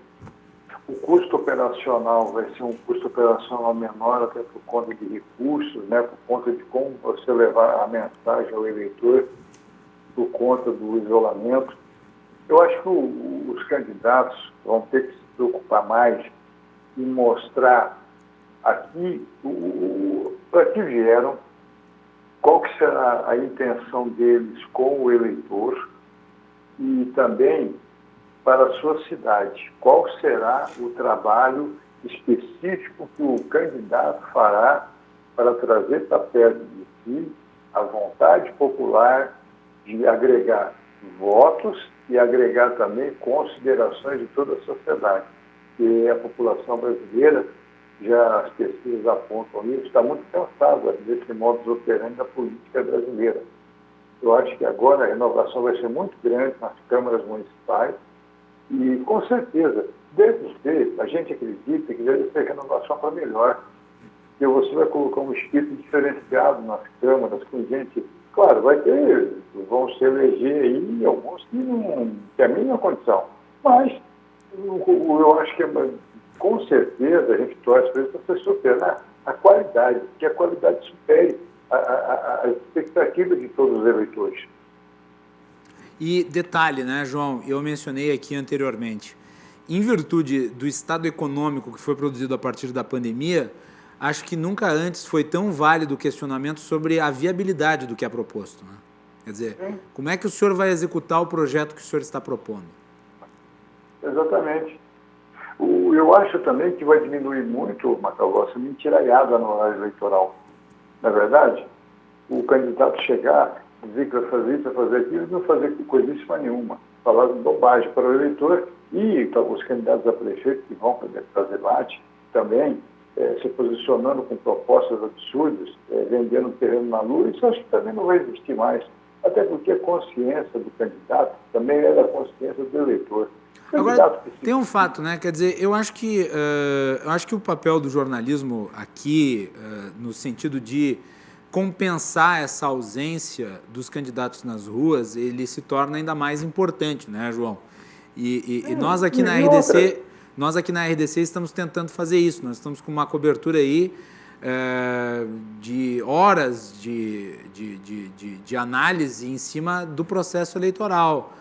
[SPEAKER 5] O custo operacional vai ser um custo operacional menor, até por conta de recursos, né? Por conta de como você levar a mensagem ao eleitor, por conta do isolamento. Eu acho que os candidatos vão ter que se preocupar mais em mostrar aqui para que vieram, qual que será a intenção deles com o eleitor e também para a sua cidade. Qual será o trabalho específico que o candidato fará para trazer para perto de si a vontade popular de agregar votos e agregar também considerações de toda a sociedade. E a população brasileira, já as pesquisas apontam isso, está muito cansada desse modus operandi da política brasileira. Eu acho que agora a renovação vai ser muito grande nas câmaras municipais e, com certeza, deve ser, a gente acredita que deve ser renovação para melhor. Porque você vai colocar um espírito diferenciado nas câmaras, com gente... Claro, vão se eleger aí alguns que não têm a mínima condição. Mas eu acho que, com certeza, a gente torce para isso para você superar a qualidade, que a qualidade supere a expectativa de todos os eleitores.
[SPEAKER 2] E detalhe, né, João, eu mencionei aqui anteriormente, em virtude do estado econômico que foi produzido a partir da pandemia, acho que nunca antes foi tão válido o questionamento sobre a viabilidade do que é proposto, né? Quer dizer, como é que o senhor vai executar o projeto que o senhor está propondo?
[SPEAKER 5] Exatamente. Eu acho também que vai diminuir muito, Macalossi, a mentiraiada no horário eleitoral. Na verdade, o candidato chegar, dizer que vai fazer isso, vai fazer aquilo, e não fazer coisíssima nenhuma. Falar de bobagem para o eleitor e os candidatos a prefeito que vão para debate também, se posicionando com propostas absurdas, vendendo terreno na Lua, isso acho que também não vai existir mais. Até porque a consciência do candidato também é da consciência do eleitor.
[SPEAKER 2] Agora, tem um fato, né? Quer dizer, eu acho que o papel do jornalismo aqui, no sentido de compensar essa ausência dos candidatos nas ruas, ele se torna ainda mais importante, né, João? E nós aqui na RDC estamos tentando fazer isso. Nós estamos com uma cobertura aí de horas de análise em cima do processo eleitoral.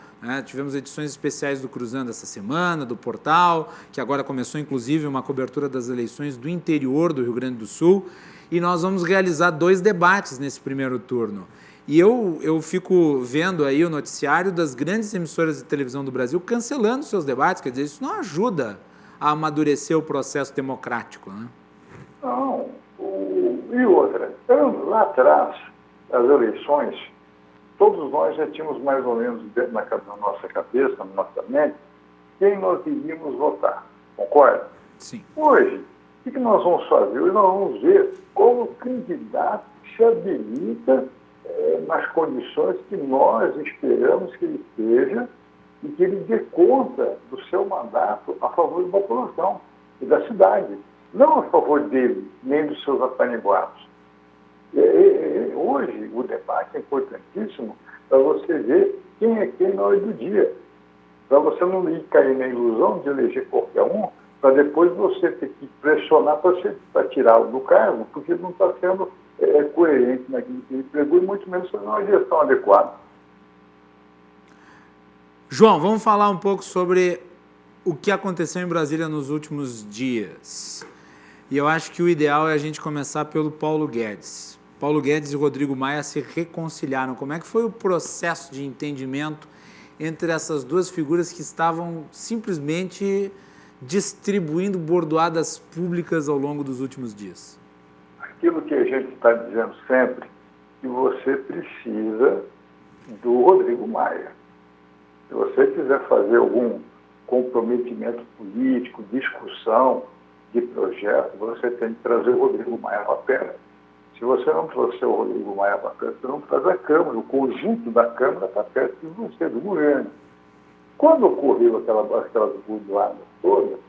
[SPEAKER 2] Tivemos edições especiais do Cruzando essa semana, do Portal, que agora começou inclusive uma cobertura das eleições do interior do Rio Grande do Sul, e nós vamos realizar 2 debates nesse primeiro turno. E eu fico vendo aí o noticiário das grandes emissoras de televisão do Brasil cancelando seus debates, quer dizer, isso não ajuda a amadurecer o processo democrático, né?
[SPEAKER 5] Não. E outra, lá atrás, as eleições, todos nós já tínhamos mais ou menos dentro na nossa cabeça, na nossa mente, quem nós iríamos votar. Concorda?
[SPEAKER 2] Sim.
[SPEAKER 5] Hoje, o que nós vamos fazer? Hoje nós vamos ver como o candidato se habilita nas condições que nós esperamos que ele esteja e que ele dê conta do seu mandato a favor da população e da cidade. Não a favor dele, nem dos seus apaniguados. Hoje, o debate é importantíssimo para você ver quem é quem na hora do dia. Para você não cair na ilusão de eleger qualquer um, para depois você ter que pressionar para tirá-lo do cargo, porque ele não está sendo coerente naquilo que ele pregou e muito menos fazendo uma gestão adequada.
[SPEAKER 2] João, vamos falar um pouco sobre o que aconteceu em Brasília nos últimos dias. E eu acho que o ideal é a gente começar pelo Paulo Guedes. Paulo Guedes e Rodrigo Maia se reconciliaram. Como é que foi o processo de entendimento entre essas duas figuras que estavam simplesmente distribuindo bordoadas públicas ao longo dos últimos dias?
[SPEAKER 5] Aquilo que a gente está dizendo sempre, que você precisa do Rodrigo Maia. Se você quiser fazer algum comprometimento político, discussão de projeto, você tem que trazer o Rodrigo Maia para perto. Se você não trouxer o Rodrigo Maia para perto, você não traz a Câmara, o conjunto da Câmara está perto de você, do governo. Quando ocorreu aquelas bordoadas todas,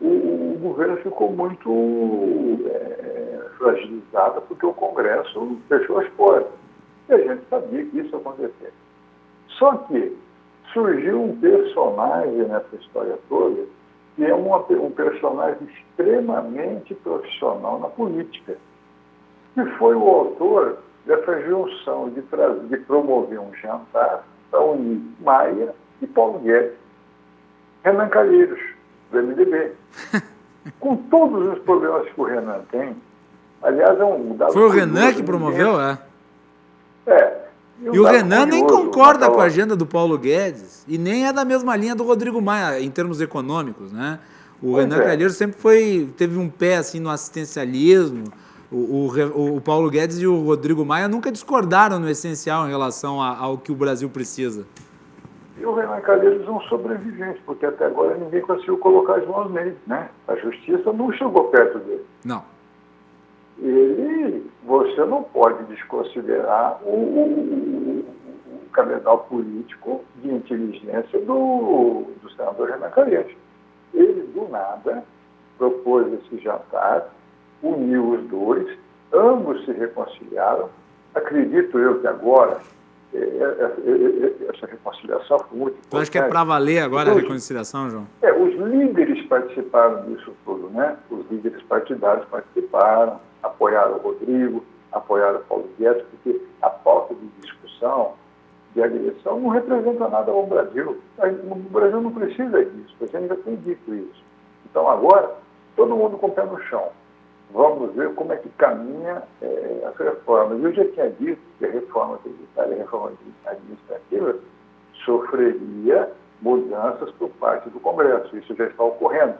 [SPEAKER 5] o governo ficou muito fragilizado porque o Congresso fechou as portas. E a gente sabia que isso ia acontecer. Só que surgiu um personagem nessa história toda, que é um personagem extremamente profissional na política, que foi o autor dessa junção de promover um jantar para unir Maia e Paulo Guedes. Renan Calheiros, do MDB. Com todos os problemas que o Renan tem, aliás, é um dado...
[SPEAKER 2] Foi o Renan que promoveu, E o
[SPEAKER 5] dado
[SPEAKER 2] Renan nem
[SPEAKER 5] curioso,
[SPEAKER 2] concorda com a agenda do Paulo Guedes e nem é da mesma linha do Rodrigo Maia, em termos econômicos, né? O Renan Calheiros sempre teve um pé assim no assistencialismo. O Paulo Guedes e o Rodrigo Maia nunca discordaram no essencial em relação ao que o Brasil precisa.
[SPEAKER 5] E o Renan Calheiros é um sobrevivente, porque até agora ninguém conseguiu colocar as mãos nele, né? A justiça não chegou perto dele.
[SPEAKER 2] Não.
[SPEAKER 5] Você não pode desconsiderar o cabedal político de inteligência do senador Renan Calheiros. Ele, do nada, propôs esse jantar, uniu os dois, ambos se reconciliaram. Acredito eu que agora essa reconciliação foi muito importante.
[SPEAKER 2] Tu acha que é para valer agora a reconciliação, João?
[SPEAKER 5] Os líderes participaram disso tudo, né? Os líderes partidários participaram, apoiaram o Rodrigo, apoiaram o Paulo Guedes, porque a pauta de discussão, de agressão, não representa nada ao Brasil. O Brasil não precisa disso, a gente já tem dito isso. Então agora, todo mundo com o pé no chão. Vamos ver como é que caminha as reformas. Eu já tinha dito que a reforma tributária e a reforma administrativa sofreria mudanças por parte do Congresso. Isso já está ocorrendo.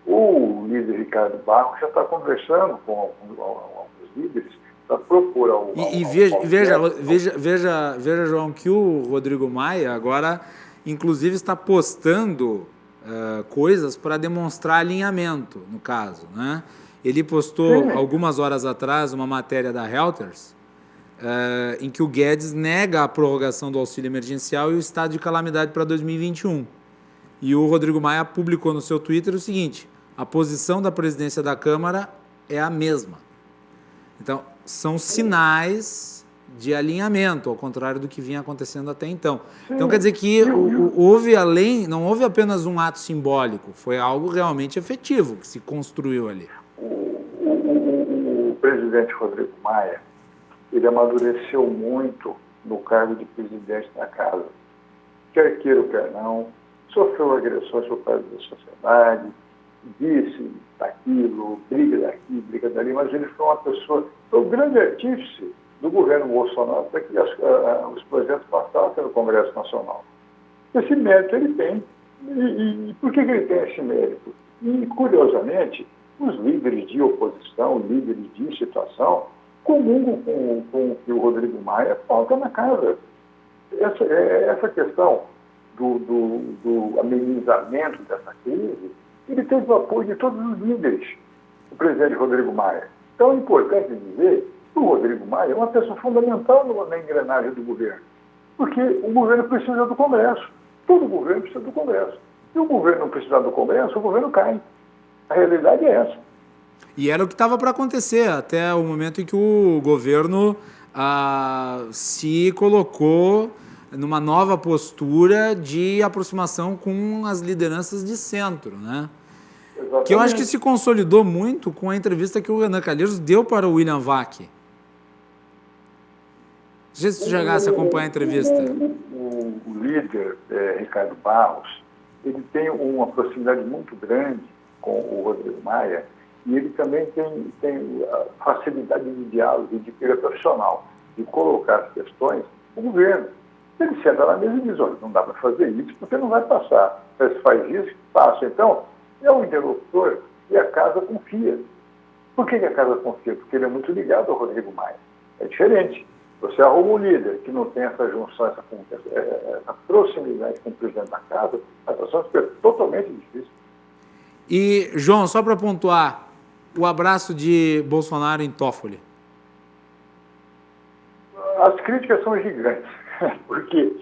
[SPEAKER 5] O líder Ricardo Barros já está conversando com alguns líderes para propor ao
[SPEAKER 2] veja, João, que o Rodrigo Maia agora, inclusive, está postando coisas para demonstrar alinhamento, no caso, né? Ele postou
[SPEAKER 5] Sim.
[SPEAKER 2] algumas horas atrás uma matéria da Reuters em que o Guedes nega a prorrogação do auxílio emergencial e o estado de calamidade para 2021. E o Rodrigo Maia publicou no seu Twitter o seguinte: a posição da presidência da Câmara é a mesma. Então, são sinais de alinhamento, ao contrário do que vinha acontecendo até então.
[SPEAKER 5] Sim.
[SPEAKER 2] Então, quer dizer que não houve apenas um ato simbólico, foi algo realmente efetivo que se construiu ali.
[SPEAKER 5] O presidente Rodrigo Maia, ele amadureceu muito no cargo de presidente da casa. Quer queira ou quer não, sofreu agressões por parte da sociedade, disse daquilo, briga daqui, briga dali, mas ele foi uma pessoa, foi o grande artífice do governo Bolsonaro para que os projetos passassem no Congresso Nacional. Esse mérito ele tem. E por que ele tem esse mérito? E, curiosamente, os líderes de oposição, líderes de situação, comungam com o que o Rodrigo Maia falta na casa. Essa questão do amenizamento dessa crise, ele teve o apoio de todos os líderes, o presidente Rodrigo Maia. Então é importante dizer que o Rodrigo Maia é uma pessoa fundamental na engrenagem do governo, porque o governo precisa do Congresso. Todo governo precisa do Congresso. Se o governo não precisar do Congresso, o governo cai. A realidade é essa.
[SPEAKER 2] E era o que estava para acontecer até o momento em que o governo se colocou numa nova postura de aproximação com as lideranças de centro, né?
[SPEAKER 5] Exatamente.
[SPEAKER 2] Que eu acho que se consolidou muito com a entrevista que o Renan Calheiros deu para o William Vac. Não sei se tu chegasse a acompanhar a entrevista.
[SPEAKER 5] O líder, Ricardo Barros, ele tem uma proximidade muito grande com o Rodrigo Maia e ele também tem a facilidade de diálogo e de pira profissional, de colocar as questões no governo. Ele senta na mesa e diz: olha, não dá para fazer isso porque não vai passar. Se faz isso, passa. Então, é um interlocutor e a casa confia. Por que a casa confia? Porque ele é muito ligado ao Rodrigo Maia. É diferente. Você arruma um líder que não tem essa junção, essa proximidade com o presidente da casa, a situação fica totalmente difícil.
[SPEAKER 2] E, João, só para pontuar, o abraço de Bolsonaro em Toffoli.
[SPEAKER 5] As críticas são gigantes, porque,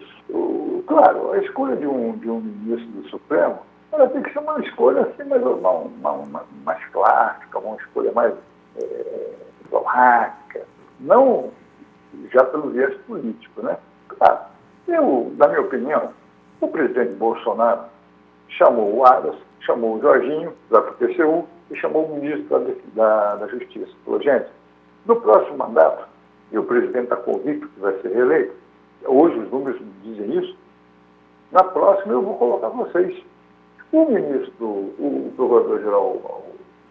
[SPEAKER 5] claro, a escolha de um ministro do Supremo, ela tem que ser uma escolha assim, mais clássica, uma escolha mais diplomática, não já pelo viés político, né? Claro, na minha opinião, o presidente Bolsonaro chamou o Aras, chamou o Jorginho, lá para o TCU, e chamou o ministro da Justiça. Falou: gente, no próximo mandato, e o presidente está convicto que vai ser reeleito, hoje os números dizem isso, na próxima eu vou colocar vocês. O ministro, o procurador-geral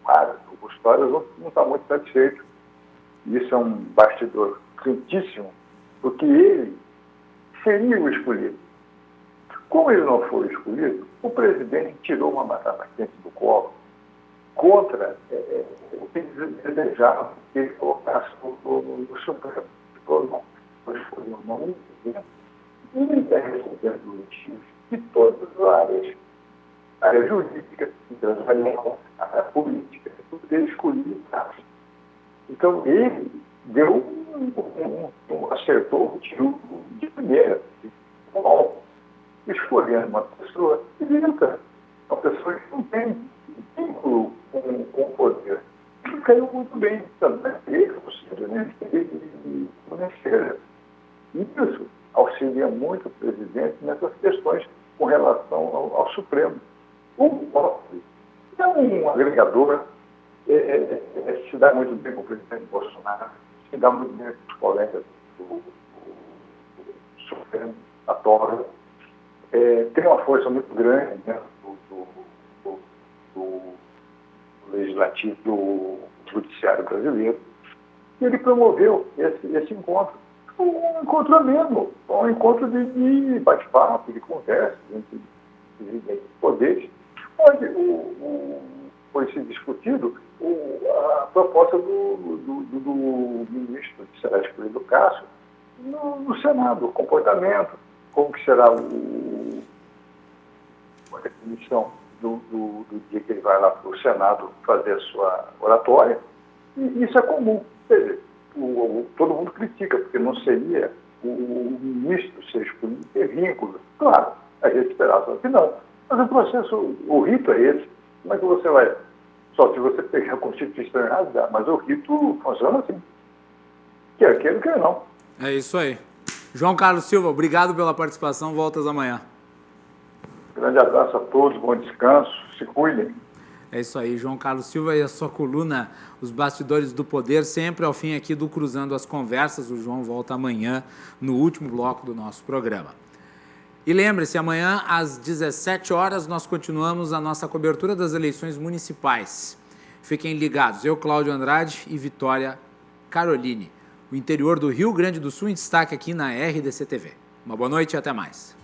[SPEAKER 5] Aras, o Custódias, não está muito satisfeito. Isso é um bastidor quentíssimo, porque ele seria o escolhido. Como ele não foi escolhido, o presidente tirou uma batata quente do colo contra o que desejava que ele colocasse no Supremo. E ele está recebendo litígios de todas as áreas. A área jurídica, empresarial, a área política, tudo ele escolhido. Então ele deu acertou o tiro de primeira, escolhendo uma pessoa isenta, uma pessoa que não tem vínculo com o poder. Isso caiu muito bem também. Ele, isso auxilia muito o presidente nessas questões com relação ao Supremo. O Toffoli é um agregador, se dá muito bem com o presidente Bolsonaro, se dá muito bem com os colegas do Supremo, da Tora. Tem uma força muito grande dentro do legislativo, do judiciário brasileiro. E ele promoveu esse encontro. Um encontro ameno, um encontro de bate-papo, de conversa entre os poderes, onde foi se discutido a proposta do ministro que será escolhido, Cássio, no Senado, o comportamento, como que será a definição do dia que ele vai lá para o Senado fazer a sua oratória. E isso é comum. Quer dizer, todo mundo critica, porque não seria o ministro ser escolhido ter vínculo. Claro, a gente esperava que não. Mas o processo, o rito é esse. Como é que você vai? Só se você pegar a Constituição e rasgar. Mas o rito funciona assim. Quer queira, quer não.
[SPEAKER 2] É isso aí. João Carlos Silva, obrigado pela participação. Voltas amanhã.
[SPEAKER 5] Grande abraço a todos, bom descanso, se cuidem.
[SPEAKER 2] É isso aí, João Carlos Silva e a sua coluna Os Bastidores do Poder, sempre ao fim aqui do Cruzando as Conversas. O João volta amanhã no último bloco do nosso programa. E lembre-se, amanhã às 17 horas nós continuamos a nossa cobertura das eleições municipais. Fiquem ligados, eu, Cláudio Andrade e Vitória Caroline. O interior do Rio Grande do Sul em destaque aqui na RDC TV. Uma boa noite e até mais.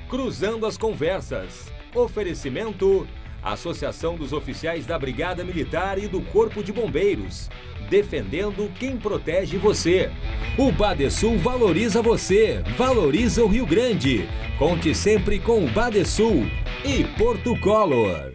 [SPEAKER 1] Cruzando as Conversas. Oferecimento: Associação dos Oficiais da Brigada Militar e do Corpo de Bombeiros. Defendendo quem protege você. O Badesul valoriza você, valoriza o Rio Grande. Conte sempre com o Badesul e Porto Color.